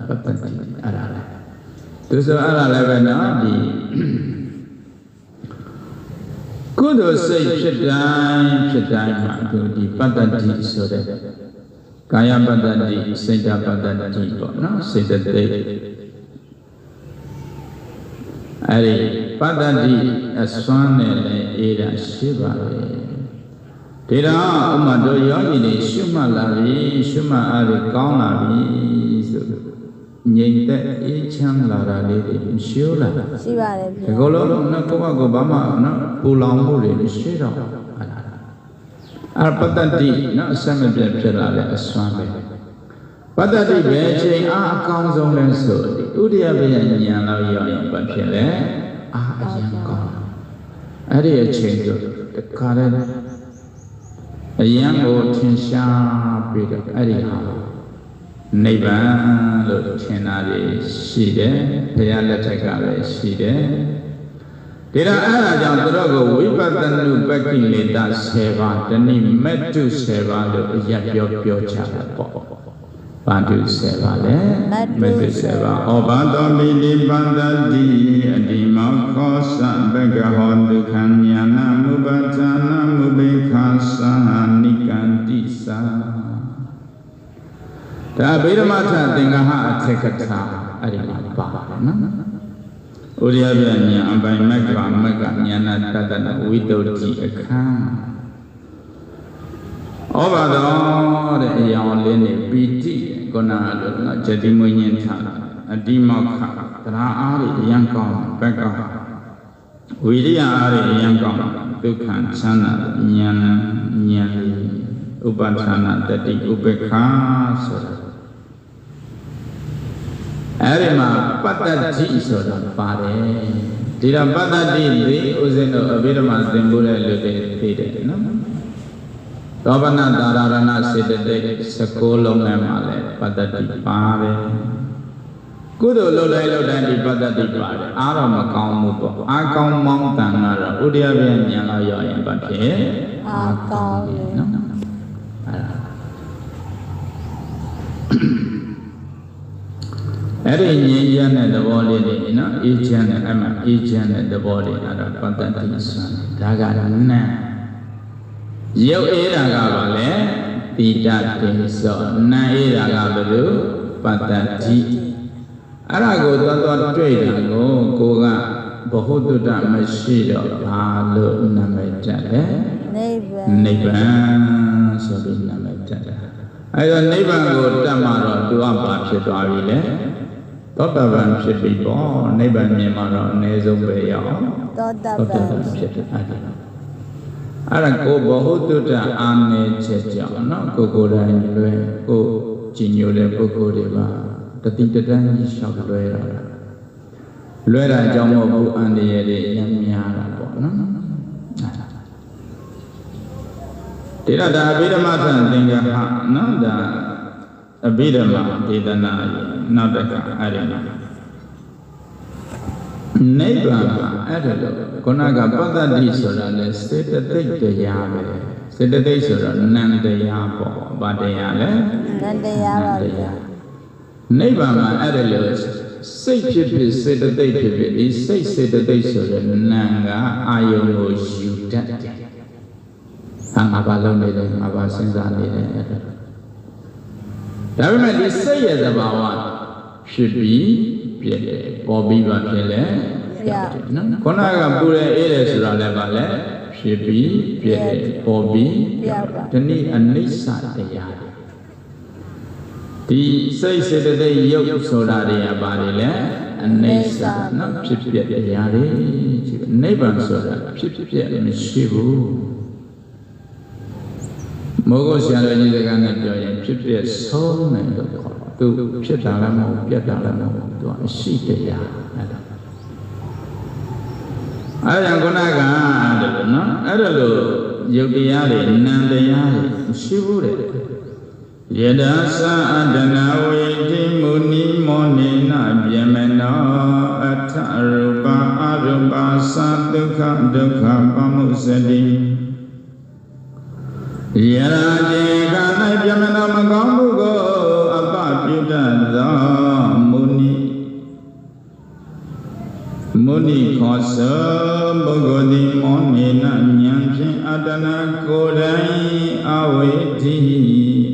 ပတ္တတိအဲ့ဒါလေသူဆိုအဲ့ဒါလည်းပဲနော်ဒီကုသိုလ်စိတ်ဖြစ်တိုင်းမှာသူဒီပတ္တတိဆိုတဲ့ကာယပတ္တတိစိတ်တပတ္တတိပေါ့နော်စိတ်တသိအဲ့ဒီပတ္တတိအစွမ်းနဲ့လည်းအေးတာရှိပါလေဒါတော့ဥမာတို့ယောဂီတွေရှုမှတ်လာပြီရှုမှတ်အားတွေကောင်းလာပြီဆိုငြိမ်သက်အေးချမ်းလာတာလေးတွေရှိလားရှိပါတယ်ဗျာဒီလိုလုံးနော်ကိုယ့်ဘကဘာမှနော်ပူလောင်မှုတွေရှိတော့အဲ့ပတ္တတိနော်အစမပြတ်ဖြစ်လာတဲ့အစွမ်းပဲပတ္တတိပဲအချိန်အားအကောင်းဆုံးလဲဆိုဥဒိယပယဉာဏ်လောက်ရောက်ရင်ဘာဖြစ်လဲအားအရင်ကောင်းအဲ့ဒီအချိန်ဆိုတခါတည်းအရင်ကိုထင်ရှားပြီးတော့အဲ့ဒီဟာနိဗ္ဗာန်လို့ထင်တာတွေရှိတယ်ဘုရားလက်ထက်ကလည်းရှိတယ်ဒါတော့အဲ့ဒါကြောင့်သူတို့ကိုဝိပဿနာပက္ခိလေတ10ပါးတဏိမတ္တု10ပါးလို့အရပ်ပြောချတာပေါ့ဘာတု10ပါးလဲမတ္တု10ပါးဩဘာတောပိလိပန္တတိအတိမောခောသဘဂဟောဒုက္ခဉာဏမုပဋ္ဌာနမုပိခာသနိကန္တိသာဒါဗေဒမထသင်္ဃဟအထက်ကထာအဲ့ဒီမှာပါတယ်နော်ဥရိယပြညာအပိုင်မက္ခမက္ခညာနာတတနာဝိတုဒ္ဓိအခန်းဩဘာတော်တဲ့အယောင်လေးနဲ့ပီတိကုဏလို့နော်ဇတိမွေးညင်းထားတာ အတိမောက္ခတရားအားတွေအယံကောင်းဘက်ကဝိရိယအားတွေအယံကောင်းဒုက္ခချမ်းသာဉာဏ်ဥပဌာဏတတိဥပေက္ခဆိုတာအဲ့ဒီမှာပတ္တတိဆိုတာပါတယ်ဒီတော့ပတ္တတိဒီဥစဉ်တို့အဘိဓမ္မာသင်ဖို့တဲ့လူတွေသိတယ်နော်သောဗနာတာရဏစေတသိက်16လုံးနဲ့မှာလဲပတ္တတိပါတယ်ကုသိုလ်လုပ်တိုင်းဒီပတ္တတိပါတယ်အားတော့မကောင်းဘူးပေါ့အားကောင်းမောင်းတန်ကတော့ဥဒယပြဉာဏ်လောက်ရောက်ရင်ဘာဖြစ်အားကောင်းတယ်နော်အဲ့ဒီငြိမ်းချမ်းတဲ့သဘောလေးတွေနော်အေးချမ်းတဲ့အဲ့မှာအေးချမ်းတဲ့သဘောလေးအဲ့ဒါပတ္တတိဆိုတာဒါကနံရုပ်အေးတာကဘာလဲတိတတေသောနံအေးတာကဘယ်လိုပတ္တတိအဲ့ဒါကိုသွားတွေ့တာကိုကဘဟုတုတ္တမရှိတော့ဘာလို့နာမည်တက်လဲနိဗ္ဗာန်ဆိုပြီးနာမည်တက်တယ်အဲ့တော့နိဗ္ဗာန်ကိုတက်မှတော့သူကဘာဖြစ်သွားပြီလဲသောတပန်ဖြစ်ပြီပေါ့နိဗ္ဗာန်မြင်မှတော့အနည်းဆုံးပဲရောက်သောတပန်ဖြစ်တယ်အဲ့ဒါကိုဘဟုတုတ္တအာနေချက်ကြောင့်နော်ကိုယ်တိုင်လွယ်ကိုကြည်ညိုတဲ့ပုဂ္ဂိုလ်တွေပါတတိတတန်းကြီးလျှောက်လွဲတာကြောင့်မဟုတ်ဘူးအန္တရာယ်တွေရမ်းများတာပေါ့နော်ဒီတော့ဒါအဘိဓမ္မာထံသင်္ကဟနော်ဒါအဘိဓမ္မာဒေသနာနောက်တကအဲ့ဒီနိဗ္ဗာန်ကအဲ့ဒါလို့ခုနကပတ္တတိဆိုတာလဲစေတသိက်တရားပဲစေတသိက်ဆိုတော့နံတရားပေါ့ဘာတရားလဲနံတရားပါဗျာနိဗ္ဗာန်မှာအဲ့ဒါလို့စိတ်ဖြစ်ဖြစ်စေတသိက်ဖြစ်ဖြစ်ဒီစိတ်စေတသိက်ဆိုတဲ့နံကအာယုံကိုယူတတ်တယ်ငါဘာလုပ်နေလဲငါဘာစဉ်းစားနေလဲအဲ့ဒါဒါပေမဲ့ဒီစိတ်ရဲ့သဘာဝဖြစ်ပြီးပြည့်တယ်ပေါ်ပြီးပါဖြစ်လဲပြည့်တယ်နော်ခုနကပူတယ်အေးတယ်ဆိုတာလည်းပါလဲဖြစ်ပြီးပြည့်တယ်ပေါ်ပြီးပြည့်ပါဒီနေ့အနိစ္စတရားဒီစိတ်စေတသိက်ရုပ်ဆိုတာတွေကပါတယ်လေအနိစ္စနော်ဖြစ်ပြတရားတွေနိဗ္ဗာန်ဆိုတာဖြစ်ပြမရှိဘူးမိုးကိုဆရာတော်ကြီးကလည်းပြောရင်ဖြစ်ပြဆုံးတယ်လို့ခေါ်သူဖြစ်တာလည်းမဟုတ်ပြတ်တာလည်းမဟုတ်သူအရှိတရားအဲ့ဒါကြောင့်ခုနကအဲ့ဒါနော်အဲ့ဒါလို့ယုတ်တရားတွေနံတရားတွေမရှိဘူးတဲ့ယတသအတနာဝေတိမုနိမောနိနဗျမနောအထရူပအရူပသဒုက္ခဒုက္ခပမှုစတိယရာကျေက၌ဗျမနောမကောင်းမှုကိုအပပြုတတ်သောမုနိခောသောပုဂ္ဂိုလ်သည်မောနိနဉာဏ်ဖြင့်အတ္တနာကိုယ်တိုင်အဝိဓိ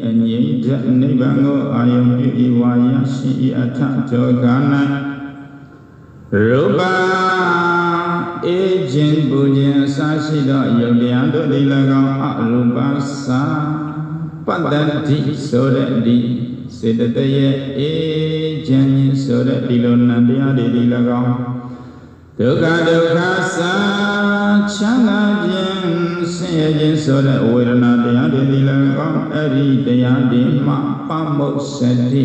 အငြိမ့်တဲ့နိဗ္ဗာန်ကိုအာယုံပြု၏ဝါယရှိ၏အထကြောက၌ရူပအေခြင်းပူခြင်းအစရှိသောယုတ်တရားတို့သည်၎င်းအရူပသာပတ္တတိဆိုတဲ့ဒီစေတသိက်ရဲ့အေခြင်းဆိုတဲ့ဒီလိုနံတရားတွေသည်၎င်းဒုက္ခဒုက္ခသာချမ်းသာခြင်းဆင်းရဲခြင်းဆိုတဲ့ဝေဒနာတရားတွေသည်၎င်းအဲ့ဒီတရားတွေမှပမုတ်စတိ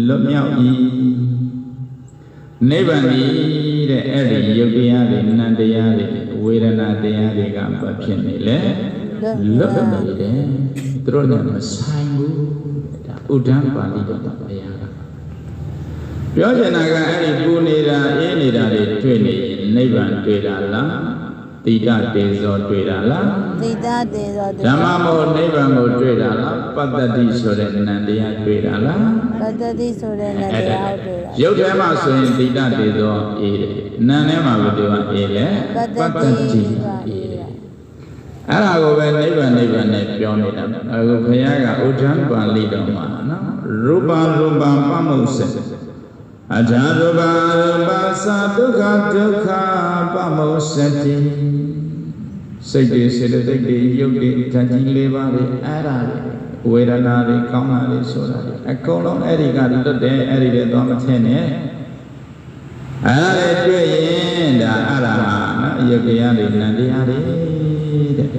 လွတ်မြောက်၏နိဗ္ဗာန်ဤတဲ့အဲ့ဒီယုတ်တရားတွေနံတရားတွေဝေဒနာတရားတွေကဘာဖြစ်နေလဲလွတ်နေတယ်သူတို့နဲ့မဆိုင်ဘူးဒါဥဒ္ဒံပါဠိတော်ဘုရားကပြောချင်တာကအဲ့ဒီပူနေတာအေးနေတာတွေတွေ့နေရင်နိဗ္ဗာန်တွေ့တာလားတိတတေဇောတွေ့တာလားတိတတေဇောဓမ္မမို့နိဗ္ဗာန်ကိုတွေ့တာလားပတ္တတိဆိုတဲ့နံတရားတွေ့တာလားပတ္တတိဆိုတဲ့နံတရားတွေ့တာရုပ်ထဲမှာဆိုရင်တိတတေဇောအေးတယ်နံထဲမှာဘယ်လိုအေးလဲပတ္တတိအေးတယ်အဲ့ဒါကိုပဲနိဗ္ဗာန်နဲ့ပြောနေတာအခုဘုရားကဥဒ္ဒံပါဠိတော်မှာနော်ရူပပမုစ္စေအထာရူပသဒုက္ခဒုက္ခပမုစတိစိတ်တွေစေတသိက်တွေယုတ်တွေဓာတ်ကြီး၄ပါးတွေအဲ့ဒါတွေဝေဒနာတွေကောင်းတာတွေဆိုတာတွေအကုန်လုံးအဲ့ဒီကလွတ်တယ်အဲ့ဒီတွေတော့မထင်နဲ့ အဲ့ဒါတွေ့ရင်ဒါအဲ့ဒါနော်ယုတ်တရားတွေနန္တရားတွေတဲ့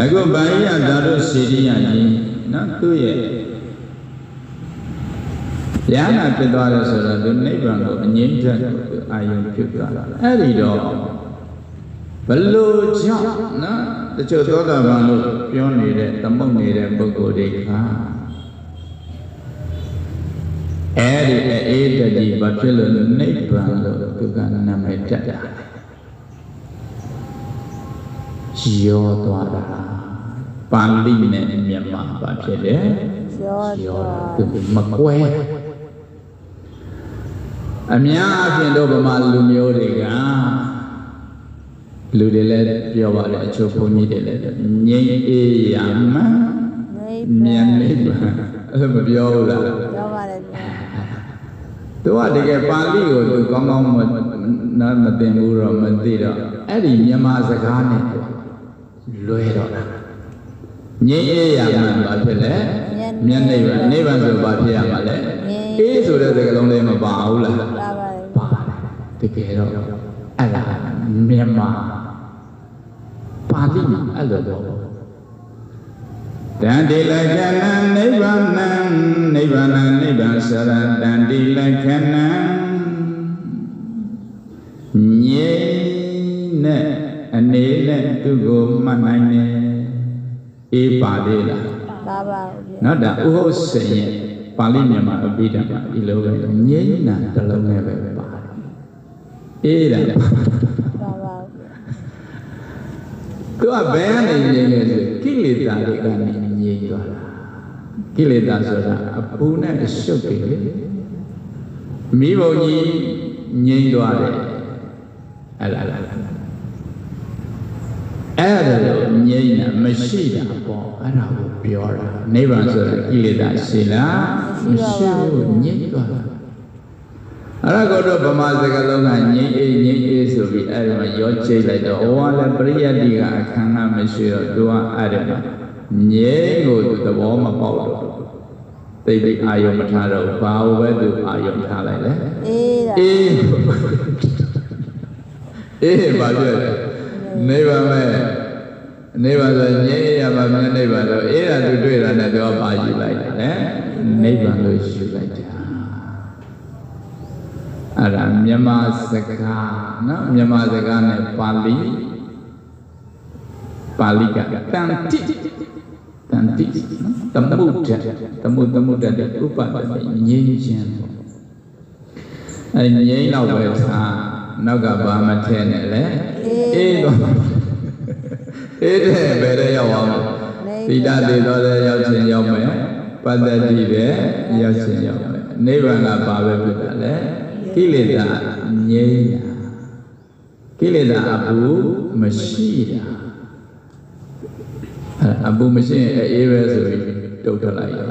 အခုဗာရိယဓာတုစေရိယကြီးနော်သူ့ရဲ့ဉာဏ်နာဖြစ်သွားတယ်ဆိုတော့သူနိဗ္ဗာန်ကိုအငြိမ့်ချက်ကိုအာယုံပြုသွားတာအဲ့ဒီတော့ဘလို့ကြောင့်နော်တချို့သောတာပန်လို့ပြောနေတဲ့သမုတ်နေတဲ့ပုဂ္ဂိုလ်တွေကအဲ့ဒီအေးတတိဘာဖြစ်လို့နိဗ္ဗာန်လို့သူကနာမည်တက်တာရောသွားတာပါဠိနဲ့မြန်မာဘာဖြစ်လဲရောသူမကွဲအများအပြားတော့ဗမာလူမျိုးတွေကလူတွေလည်းပြောပါတယ်အချို့ဘုန်းကြီးတွေလည်းငြိမ်းအေးရမှမြန်နိဗ္ဗာန်အဲ့လိုမပြောဘူးလားပြောပါတယ်သူကတကယ်ပါဠိကိုသူကောင်းကောင်းမသင်ဘူးတော့မသိတော့အဲ့ဒီမြန်မာစကားနဲ့လွဲတော့ငြိမ်းအေးရမှဘာဖြစ်လဲမြန်နိဗ္ဗာန်နိဗ္ဗာန်ဆိုဘာဖြစ်ရမှာလဲအေးဆိုတဲ့စကားလုံးလေးမပါဘူးလားပါပါတယ်တကယ်တော့အဲ့ဒါမြန်မာပါဠိအဲ့လိုတော့တန်တိလက္ခဏံနိဗ္ဗာန်နိဗ္ဗာန်နိဗ္ဗာန်စရတန်တိလက္ခဏံငြိမ်းနဲ့အနေနဲ့သူကိုမှတ်နိုင်တယ်အေးပါလေလားပါပါနော်ဒါဥဟုတ်စင်ရဲ့ပါဠိမြန်မာအပိဓာမှာဒီလိုပဲငြိမ်းတာတစ်လုံးနဲ့ပဲပါတယ်အေးတာပါပါသူကဘယ်ကနေငြိမ်းလဲဆိုကိလေသာတွေကနေငြိမ်းသွားတာကိလေသာဆိုတာအပူနဲ့အရှုပ်တွေလေမိဘုံကြီးငြိမ်းသွားတယ်အဲ့ဒါအဲ့ဒါလို့ငြိမ်းတာမရှိတာပေါ့အဲ့ဒါကိုပြောတာနိဗ္ဗာန်ဆိုတာကိလေသာရှိလားမရှိဘူးငြိမ်းသွားတာအဲ့ဒါကတော့ဗမာစကားလုံးကငြိမ်းအေးဆိုပြီးအဲ့ဒါမှရောချိတ်လိုက်တော့ဟောလည်းပရိယတ္တိကအခန်းကမရှိတော့သူကအဲ့ဒါမှငြိမ်းကိုသူသဘောမပေါက်တော့သိသိအာယုံမထားတော့ဘာလို့ပဲသူအာယုံထားလိုက်လဲအေးဘာဖြစ်လဲနိဗ္ဗာန်မဲ့နိဗ္ဗာန်ဆိုငြိမ်းရပါမယ်နိဗ္ဗာန်ဆိုအေးတာသူတွေ့တာနဲ့တော့ပါယူလိုက်တယ်နိဗ္ဗာန်လို့ယူလိုက်တယ်အဲ့ဒါမြန်မာစကားနော်မြန်မာစကားနဲ့ပါဠိကတန်တိသမုဒ္ဒတဲ့ဥပဒငြိမ်းခြင်းပေါ့အဲ့ငြိမ်းတော့ပဲထားနောက်ကဘာမထဲနဲ့လဲအေးတော့အေးတဲ့ဘယ်တဲ့ရောက်အောင်သီလတည်တော်တဲ့ရောက်ခြင်းရောက်မယ်ပတ္တတိတဲ့ရောက်ခြင်းရောက်မယ်နိဗ္ဗာန်ကဘာပဲဖြစ်တာလဲကိလေသာငြိမ်းတာကိလေသာအပူမရှိတာအပူမရှိရင်အေးပဲဆိုပြီးတုတ်ထွက်လိုက်ရော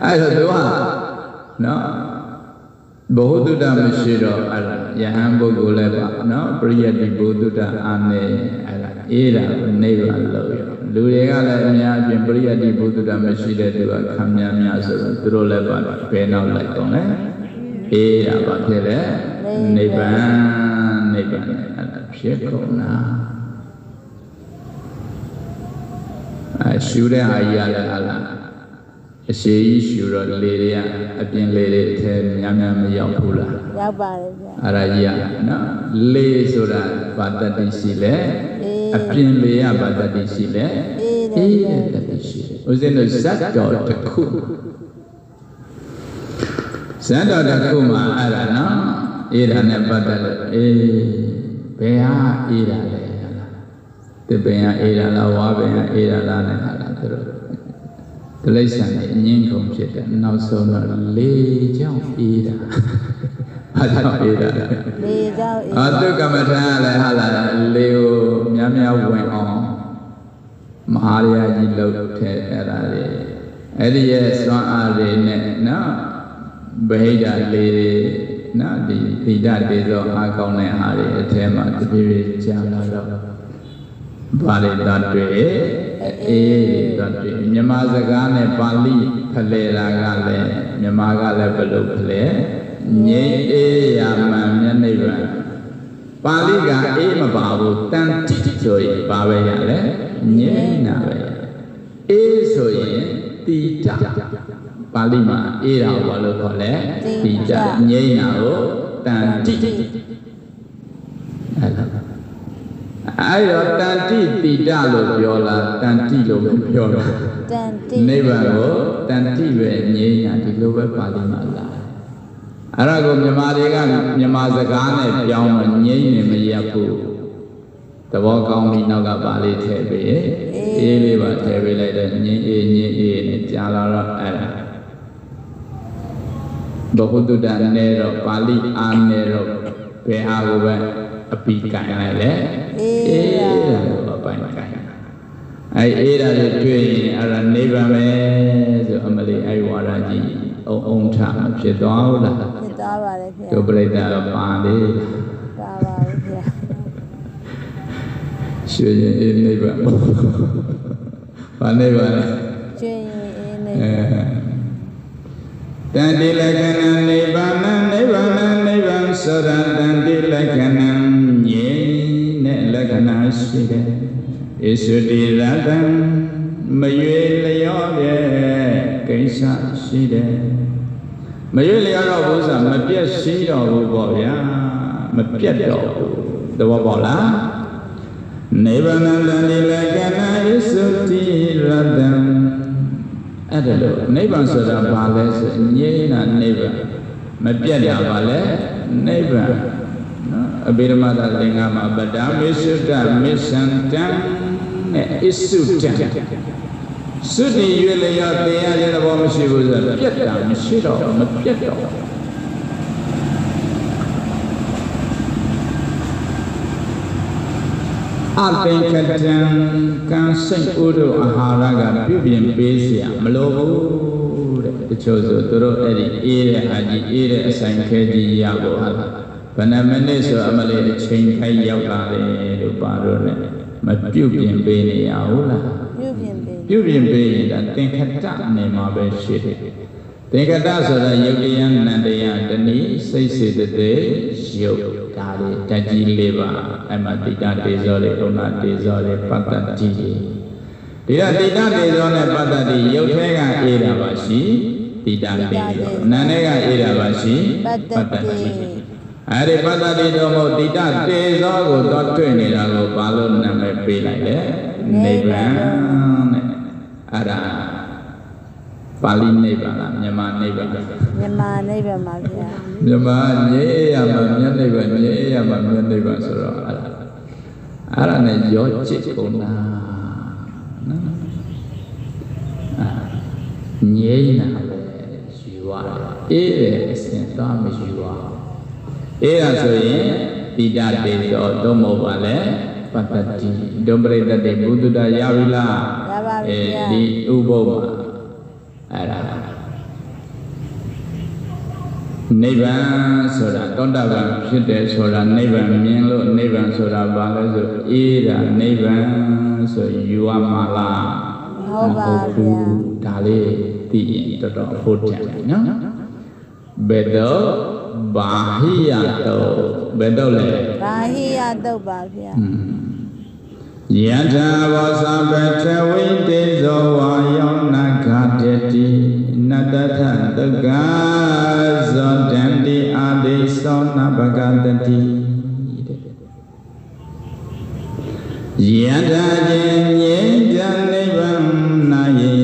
အဲ့တော့သူကနော်ဘုဟုတ္တမရှိတော့အဲ့ဒါယဟန်ပုဂ္ဂိုလ်လည်းပါနော်ပရိယတ္တိဘုဟုတ္တအာနေအဲ့ဒါအေးတာနိဗ္ဗာန်လို့ရလူတွေကလည်းအများအပြားပရိယတ္တိဘုဟုတ္တမရှိတဲ့သူကခံများဆိုတော့သူတို့လည်းပါဘယ်နောက်လိုက်တော့လဲအေးတာပါဖြစ်တယ်နိဗ္ဗာန်အဲ့ဒါဖြစ်ကုန်တာရှူတဲ့အာကြီးလည်းဟာလားအရှိကြီးရှူတော့လေတွေကအပြင်လေတွေအထဲများမရောက်ဘူးလားရောက်ပါတယ်ဗျအဲ့ဒါကြီးကနော်လေဆိုတာဘာတတ္တိရှိလဲအပြင်လေကဘာတတ္တိရှိလဲအေးတဲ့တတ္တိရှိတယ်ဦးဇင်းတို့ဇတ်တော်တစ်ခုဇတ်တော်တစ်ခုမှာအဲ့ဒါနော်အေးတာနဲ့ပတ်သက်လို့အေးဘယ်ဟာအေးတာလဲတပင်ကအေးတာလားဝါပင်ကအေးတာလားနဲ့ဟာလားသူတို့တိရစ္ဆာန်တွေအငင်းကုန်ဖြစ်တယ်နောက်ဆုံးတော့လေကြောင့်အေးတာဘာကြောင့်အေးတာလေကြောင့်အေးသူကမ္မထာလည်းဟာလားလေကိုများဝင်အောင်မဟာရယာကြီးလှုပ်ထဲအဲ့ဒါတွေအဲ့ဒီရဲ့စွမ်းအားတွေနဲ့နော်ဗဟိတလေတွေနော်ဒီသီတတေသောအားကောင်းတဲ့အားတွေအထဲမှာတပြေးပြေးကြာလာတော့ဘာလဲသာတွေ့ တော့မြန်မာစကားနဲ့ပါဠိဖလှယ်တာကလည်းမြန်မာကလည်းဘယ်လိုဖလှယ်ငြိမ်းအေးရာမှန်မျက်နှိပ်ပါပါဠိကအေးမပါဘူးတန်တိဆိုရင်ပါပဲရလဲငြိမ်းတာပဲအေးဆိုရင်တိတပါဠိမှာအေးတာဘာလို့ခေါ်လဲတိတငြိမ်းတာကိုတန်တိအဲ့တော့တန်တိတိတလို့ပြောလားတန်တိလို့ပဲပြောတော့တန်တိနိဗ္ဗာန်ကိုတန်တိပဲငြိမ်းတာဒီလိုပဲပါဠိမှာလာအဲ့ဒါကိုမြန်မာတွေကမြန်မာစကားနဲ့ပြောင်းတော့ငြိမ်းနေမရဘူးသဘောကောင်းပြီးနောက်ကပါဠိထည့်ပေးအေးလေးပါထည့်ပေးလိုက်တဲ့ငြိမ်းအေးနဲ့ကြာလာတော့အဲ့ဒါဘုဟုတ္တနဲ့တော့ပါဠိအားနဲ့တော့ဘယ်ဟာကိုပဲအပီကန်လိုက်လေအေးဒါကိုအပိုင်းကန်အေးဒါတွေတွေ့ရင်အဲ့ဒါနိဗ္ဗာန်ပဲဆိုအမလေးအဲ့ဝါဒကြီးအုံထမဖြစ်သွားဘူးလားဖြစ်သွားပါလေဗျာတို့ပြိတ္တာတော့ပါလေပါပါဗျာရှင်ရင်အေးနိဗ္ဗာန်ဘာနိဗ္ဗာန်လဲရှင်ရင်အေးနိဗ္ဗာန်တန်တိလက္ခဏံနိဗ္ဗာန်နိဗ္ဗာန်နိဗ္ဗာန်ဆိုရတန်တိလက္ခဏံငြိမ်းတဲ့လက္ခဏာရှိတယ်ဣသုတိရတံမရွေလျော့တဲ့ကိစ္စရှိတယ်မရွေလျော့တော့ဘူးဆိုမပြတ်ရှိတော့ဘူးပေါ့ဗျာမပြတ်တော့ဘူးသဘောပေါက်လားနိဗ္ဗာန်တန်တိလက္ခဏာဣသုတိရတံအဲ့ဒါလို့နိဗ္ဗာန်ဆိုတာဘာလဲဆိုငြိမ်းတာနိဗ္ဗာန်မပြတ်တာဘာလဲနိဗ္ဗာန်နော်အဘိဓမ္မာသင်္ကမှာပတ္တမေသုတ္တမေသံတံနဲ့ဣစုတံသုတိရွေလျောသင်ရတဲ့သဘောမရှိဘူးဆိုတာပြတ်တာမရှိတော့မပြတ်တော့အသင်္ခတံကံစိတ်ဥဒ္ဓအာဟာရကပြုပြင်ပေးเสียမလိုဘူးတဲ့တချို့ဆိုသူတို့အဲ့ဒီအေးတဲ့အာကြီးအေးတဲ့အဆိုင်ခဲကြီးရဖို့ဟာဘယ်နှမိနစ်ဆိုအမလေးအချိန်ခိုက်ရောက်လာတယ်လို့ပါတော့ ਨੇ မပြုပြင်ပေးနေရဘူးလားပြုပြင်ပေးရင်ဒါသင်္ခတအနေမှာပဲရှိတယ်သင်္ခတဆိုတာယုတ်တရားနန္တရားတနည်းစိတ်စေတသိက်ယုတ်ဒါလေးဓာတ်ကြီး၄ပါးအဲ့မှာတိတတေဇောလေးဥနာတေဇောလေးပတ္တတိဒီကတိတတေဇောနဲ့ပတ္တတိယုတ်ထဲကအေးတာပါရှိတိတတေဇောနာနဲ့ကအေးတာပါရှိပတ္တတိအဲ့ဒီပတ္တတိတော့မဟုတ်တိတတေဇောကိုတော့တွေ့နေတာကိုဘာလို့နာမည်ပေးလိုက်လဲနိဗ္ဗာန်နဲ့အဲ့ဒါပါဠိနိဗ္ဗာန်လားမြန်မာနိဗ္ဗာန်မြန်မာနိဗ္ဗာန်ပါဗျာမြန်မာငြိမ်းရမှာမြတ်နိဗ္ဗာန်ငြိမ်းရမှာမြတ်နိဗ္ဗာန်ဆိုတော့အဲ့ဒါနဲ့ရောจิตကုန်တာနော်ငြိမ်းတာပဲယူရတယ်အေးတယ်အစဉ်သွားမယူရအေးရဆိုရင်တိတတေသောသုံးမောပါလဲပတ္တတိဒုပရိတ္တိဘုဒ္ဓတာရပြီလားရပါပြီဗျာဒီဥပုပ်မှာအဲ့ဒါနိဗ္ဗာန်ဆိုတာသောတာပန်ဖြစ်တယ်ဆိုတာနိဗ္ဗာန်မြင်လို့နိဗ္ဗာန်ဆိုတာဘာလဲဆိုအေးတာနိဗ္ဗာန်ဆိုယူရမှာလားဟုတ်ပါဗျာဒါလေးသိရင်တော်တော်အဖို့တန်တယ်နော်ဘယ်တော့ဘာဟိယတော့ဘယ်တော့လဲဘာဟိယတော့ပါဗျာယထာဘောသဗ္ဗထဝိတေဇောဝါယောနာဂတတိနတထတက္ကဇောတန္တိအာဒိသောနဘဂတတိယထာခြင်းငြိမ်းချမ်းနိဗ္ဗာန်နာယိ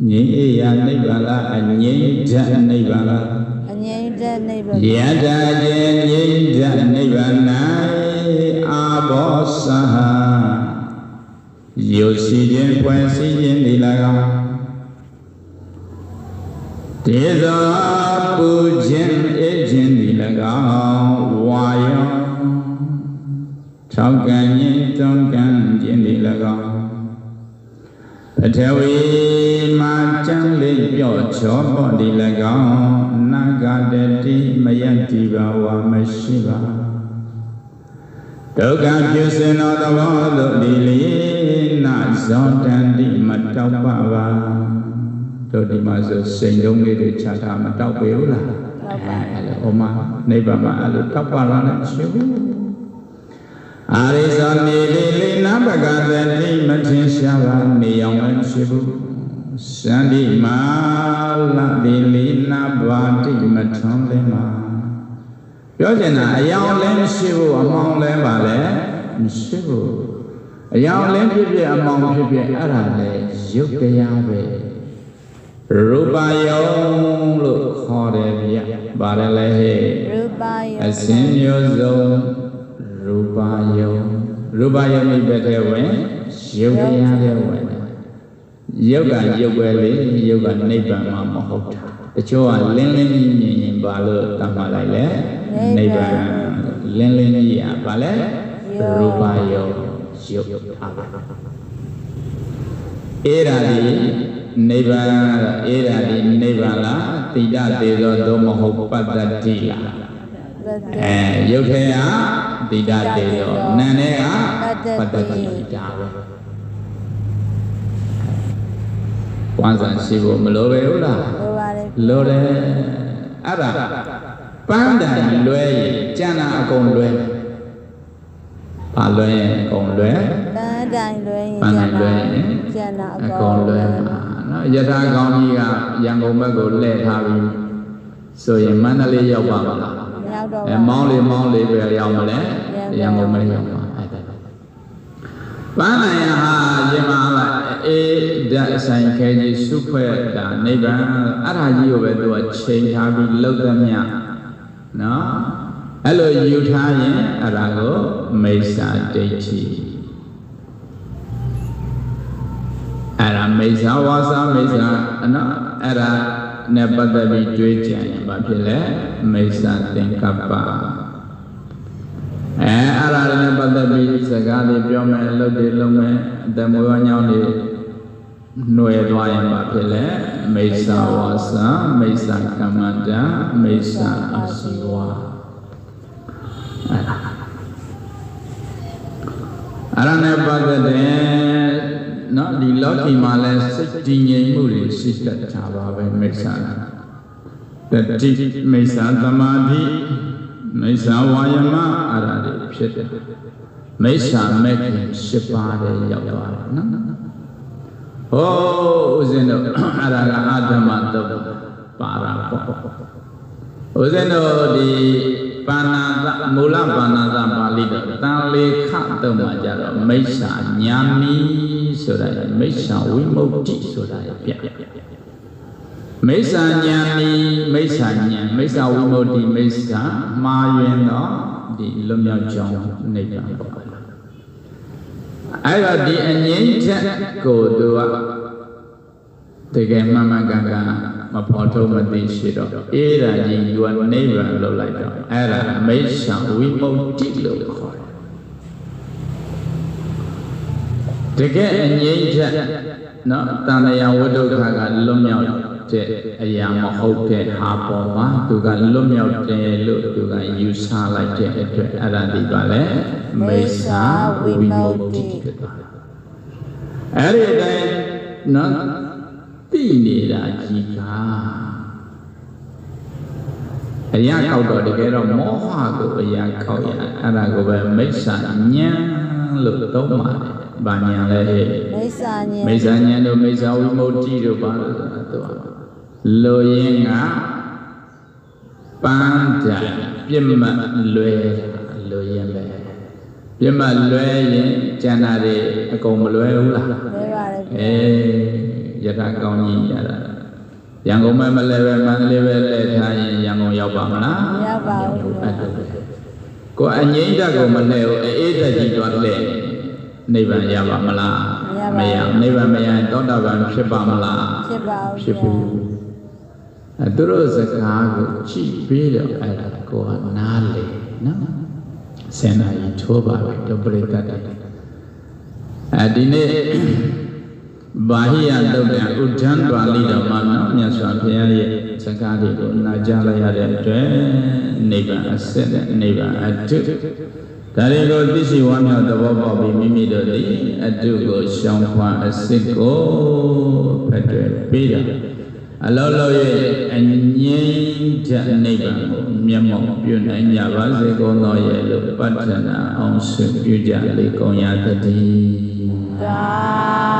ငြိမ်းအေးရာနိဗ္ဗာန်လားအငြိမ်းချမ်းနိဗ္ဗာန်လားအငြိမ်းချမ်းနိဗ္ဗာန်ယထာခြင်းငြိမ်းချမ်းနိဗ္ဗာန်နာအာဘောသဟယုစီခြင်းပွင့်စီခြင်းဒီ၎င်းတေဇာပူခြင်းအေးခြင်းဒီ၎င်းဝါယောထောက်ကံခြင်းတွန်းကံခြင်းဒီ၎င်းပထဝီမှာကျမ်းလေးပြော့ချောပေါ်ဒီ၎င်းနာဂတတိမယတိဘာဝမရှိပါဒုက္ခပြုစင်သောသဘောသို့ဒီလီန ဇောတန္တိမတောက်ပါပါတို့ဒီမှာဆိုစိန်တုံးလေးတွေချထားမတောက်ပေဘူးလားတောက်ပါဟိုမှာနိဗ္ဗာန်မှာအဲ့လိုတောက်ပါလားလည်းရှိဘူးအာရိဇောနေလေးနာပကသတိမထင်ရှားပါနေအောင်လည်းရှိဘူးစန္ဒီမာလတိလေးနာဘာတိမထွန်းလဲမှာပြောချင်တာအယောင်လည်းမရှိဘူးအမောင်လည်းပါလေမရှိဘူးအယောင်လည်းဖြစ်ဖြစ်အမောင်ဖြစ်ဖြစ်အဲ့ဒါလည်းရုပ်တရားပဲရူပယုံလို့ခေါ်တယ်ဗျပါတယ်လေဟဲ့ရူပယုံအစင်းမျိုးစုံရူပယုံမိပဲတဲ့ဝင်ရုပ်တရားတဲ့ဝင်ရုပ်ကရုပ်ပဲလေရုပ်ကနိဗ္ဗာန်မှာမဟုတ်တာတချို့ကလင်းလင်းကြီးမြင်ရင်ဘာလို့တတ်မှတ်လိုက်လဲနိဗ္ဗာန်လင်းလင်းကြီးอ่ะဘာလဲရူပယုံရုပ်ထားပါအဲ့ဒါဒီနိဗ္ဗာန်အဲ့ဒါဒီနိဗ္ဗာန်လားတိတတေသောသို့မဟုတ်ပတ္တတိလားရုပ်ထဲကတိတတေသောနာမ်ထဲကပတ္တတိဒါပဲဝါဇန်ရှိဖို့မလိုပဲဟုတ်လားလိုပါတယ်လိုတယ်အဲ့ဒါပန်းတိုင်လွဲရင်ကျန်တာအကုန်လွဲဘာလွဲရင်အကုန်လွဲပန်းတိုင်လွဲရင်ကျန်တာအကုန်လွဲနော်ယထာကောင်းကြီးကရန်ကုန်ဘက်ကိုလှည့်ထားပြီးဆိုရင်မန္တလေးရောက်ပါမလားမရောက်တော့ဘူးမောင်းလေးပဲရောက်မလဲရန်ကုန်မရောက်ပါအဲ့ဒါပန်းနိုင်ဟာရင်မလားအေးဓာတ်ဆိုင်ခဲကြီးစုဖွဲ့တာနိဗ္ဗာန်အဲ့ဒါကြီးကိုပဲသူကချိန်ထားပြီးလောက်သမျှနော်အဲ့လိုယူထားရင်အဲ့ဒါကိုမိစ္ဆာဒိဋ္ဌိအဲ့ဒါမိစ္ဆာဝါစာမိစ္ဆာနော်အဲ့ဒါနဲ့ပတ်သက်ပြီးတွေးကြရင်ဘာဖြစ်လဲမိစ္ဆာသင်္ကပ္ပအဲ့ဒါနဲ့ပတ်သက်ပြီးစကားလေးပြောမယ်အလုပ်တွေလုပ်မယ်အတမွေးဝမ်းကြောင်းတွေနှွယ်သွားရင်ဘာဖြစ်လဲမိစ္ဆာဝါစာမိစ္ဆာကမ္မန္တမိစ္ဆာအာစီဝါအဲ့ဒါနဲ့ပတ်သက်တဲ့နော်ဒီလောကီမှာလဲစိတ်တည်ငြိမ်မှုတွေရှိတတ်တာပါပဲမိစ္ဆာတတိမိစ္ဆာသမာဓိမိစ္ဆာဝါယမအဲ့ဒါတွေဖြစ်တယ်မိစ္ဆာမဲ့ခင်၈ပါးတဲ့ရောက်သွားတယ်နော်ဟောဦးဇင်းတို့အဲ့ဒါကအာဓမ္မတုတ်ပါတာပေါ့ဦးဇင်းတို့ဒီပါဏာသမူလပါဏာသပါဠိတော်တန်လေခတုံမှာကြတော့မိစ္ဆာညာမိဆိုတာမိစ္ဆာဝိမု ക്തി ဆိုတာပြမိစ္ဆာညာမိမိစ္ဆာညာမိစ္ဆာဝိမု ക്തി မိစ္ဆာမှားယွင်းတော့ဒီလွတ်မြောက်ကြောင်းနိဗ္ဗာန်ပေါ့အဲ့တော့ဒီအငြိမ့်ချက်ကိုသူကတကယ်မှန်မှန်ကန်ကန်မဖော်ထုတ်မသိရှိတော့အေးဒါကြီးသူကနိဗ္ဗာန်လောက်လိုက်တော့အဲ့ဒါမိစ္ဆာဝိမု ക്തി လို့ခေါ်တယ်တကယ်အငြိမ့်ချက်နော်တန်လျာဝိတုခကလွတ်မြောက်တဲ့အရာမဟုတ်တဲ့ဟာပေါ်မှာသူကလွတ်မြောက်တယ်လို့သူကယူဆလိုက်တဲ့အတွက်အဲ့ဒါဒီပါလေမိစ္ဆာဝိမု ക്തി ဖြစ်သွားတယ်အဲ့ဒီအတိုင်းနော်သိနေတာကြီးကအရာခောက်တော့တကယ်တော့မောဟကိုအရာခောက်ရအဲ့ဒါကိုပဲမိစ္ဆာဉာဏ်လို့သုံးပါတယ်။ဘာဉာဏ်လဲဟဲ့မိစ္ဆာဉာဏ်မိစ္ဆာဉာဏ်တို့မိစ္ဆာဝိမု ക്തി တို့ပါလို့ဆိုတာသူကလိုရင်းကပန်းကြပြစ်မှတ်လွဲလိုရင်းပဲပြစ်မှတ်လွဲရင်ကျန်တာတွေအကုန်မလွဲဘူးလားလွဲပါတယ်ယထာကောင်းကြီးရတာရန်ကုန်မှာမလဲပဲမန္တလေးပဲလဲထားရင်ရန်ကုန်ရောက်ပါမလားမရောက်ပါဘူးကိုအငိမ့်တက်ကိုမလဲဘူးအေးတက်ကြီးသွားလဲနိဗ္ဗာန်ရပါမလားမရနိဗ္ဗာန်မရရင်သောတာပန်ဖြစ်ပါမလားဖြစ်ပါဘူးဖြစ်ဘူးသူတို့စကားကိုကြည့်ပြီးတော့အဲ့ဒါကိုကနားလေနော်ဆန္ဒကြီးထိုးပါပဲတို့ပြိတ္တဒီနေ့ဘာဟိယတုတ်တံဥဒ္ဒံပါဠိတော်မှာနော်မြတ်စွာဘုရားရဲ့စကားတွေကိုနာကြားလိုက်ရတဲ့အတွက်နိဗ္ဗာန်အစစ်နဲ့နိဗ္ဗာန်အတုက ဒါတွေကိုသိရှိဝါမြောက်သဘောပေါက်ပြီးမိမိတို့သည်အတုကိုရှောင်ခွာအစစ်ကိုဖက်တွယ်ပြီးတာအလောလောရဲ့အငြိမ့်တဲ့နိဗ္ဗာန်ကိုမျက်မှောက်ပြုနိုင်ကြပါစေကုန်သောရဲ့လို့ပတ္ထနာအောင်ဆွပြုကြလေကုန်ရသတည်း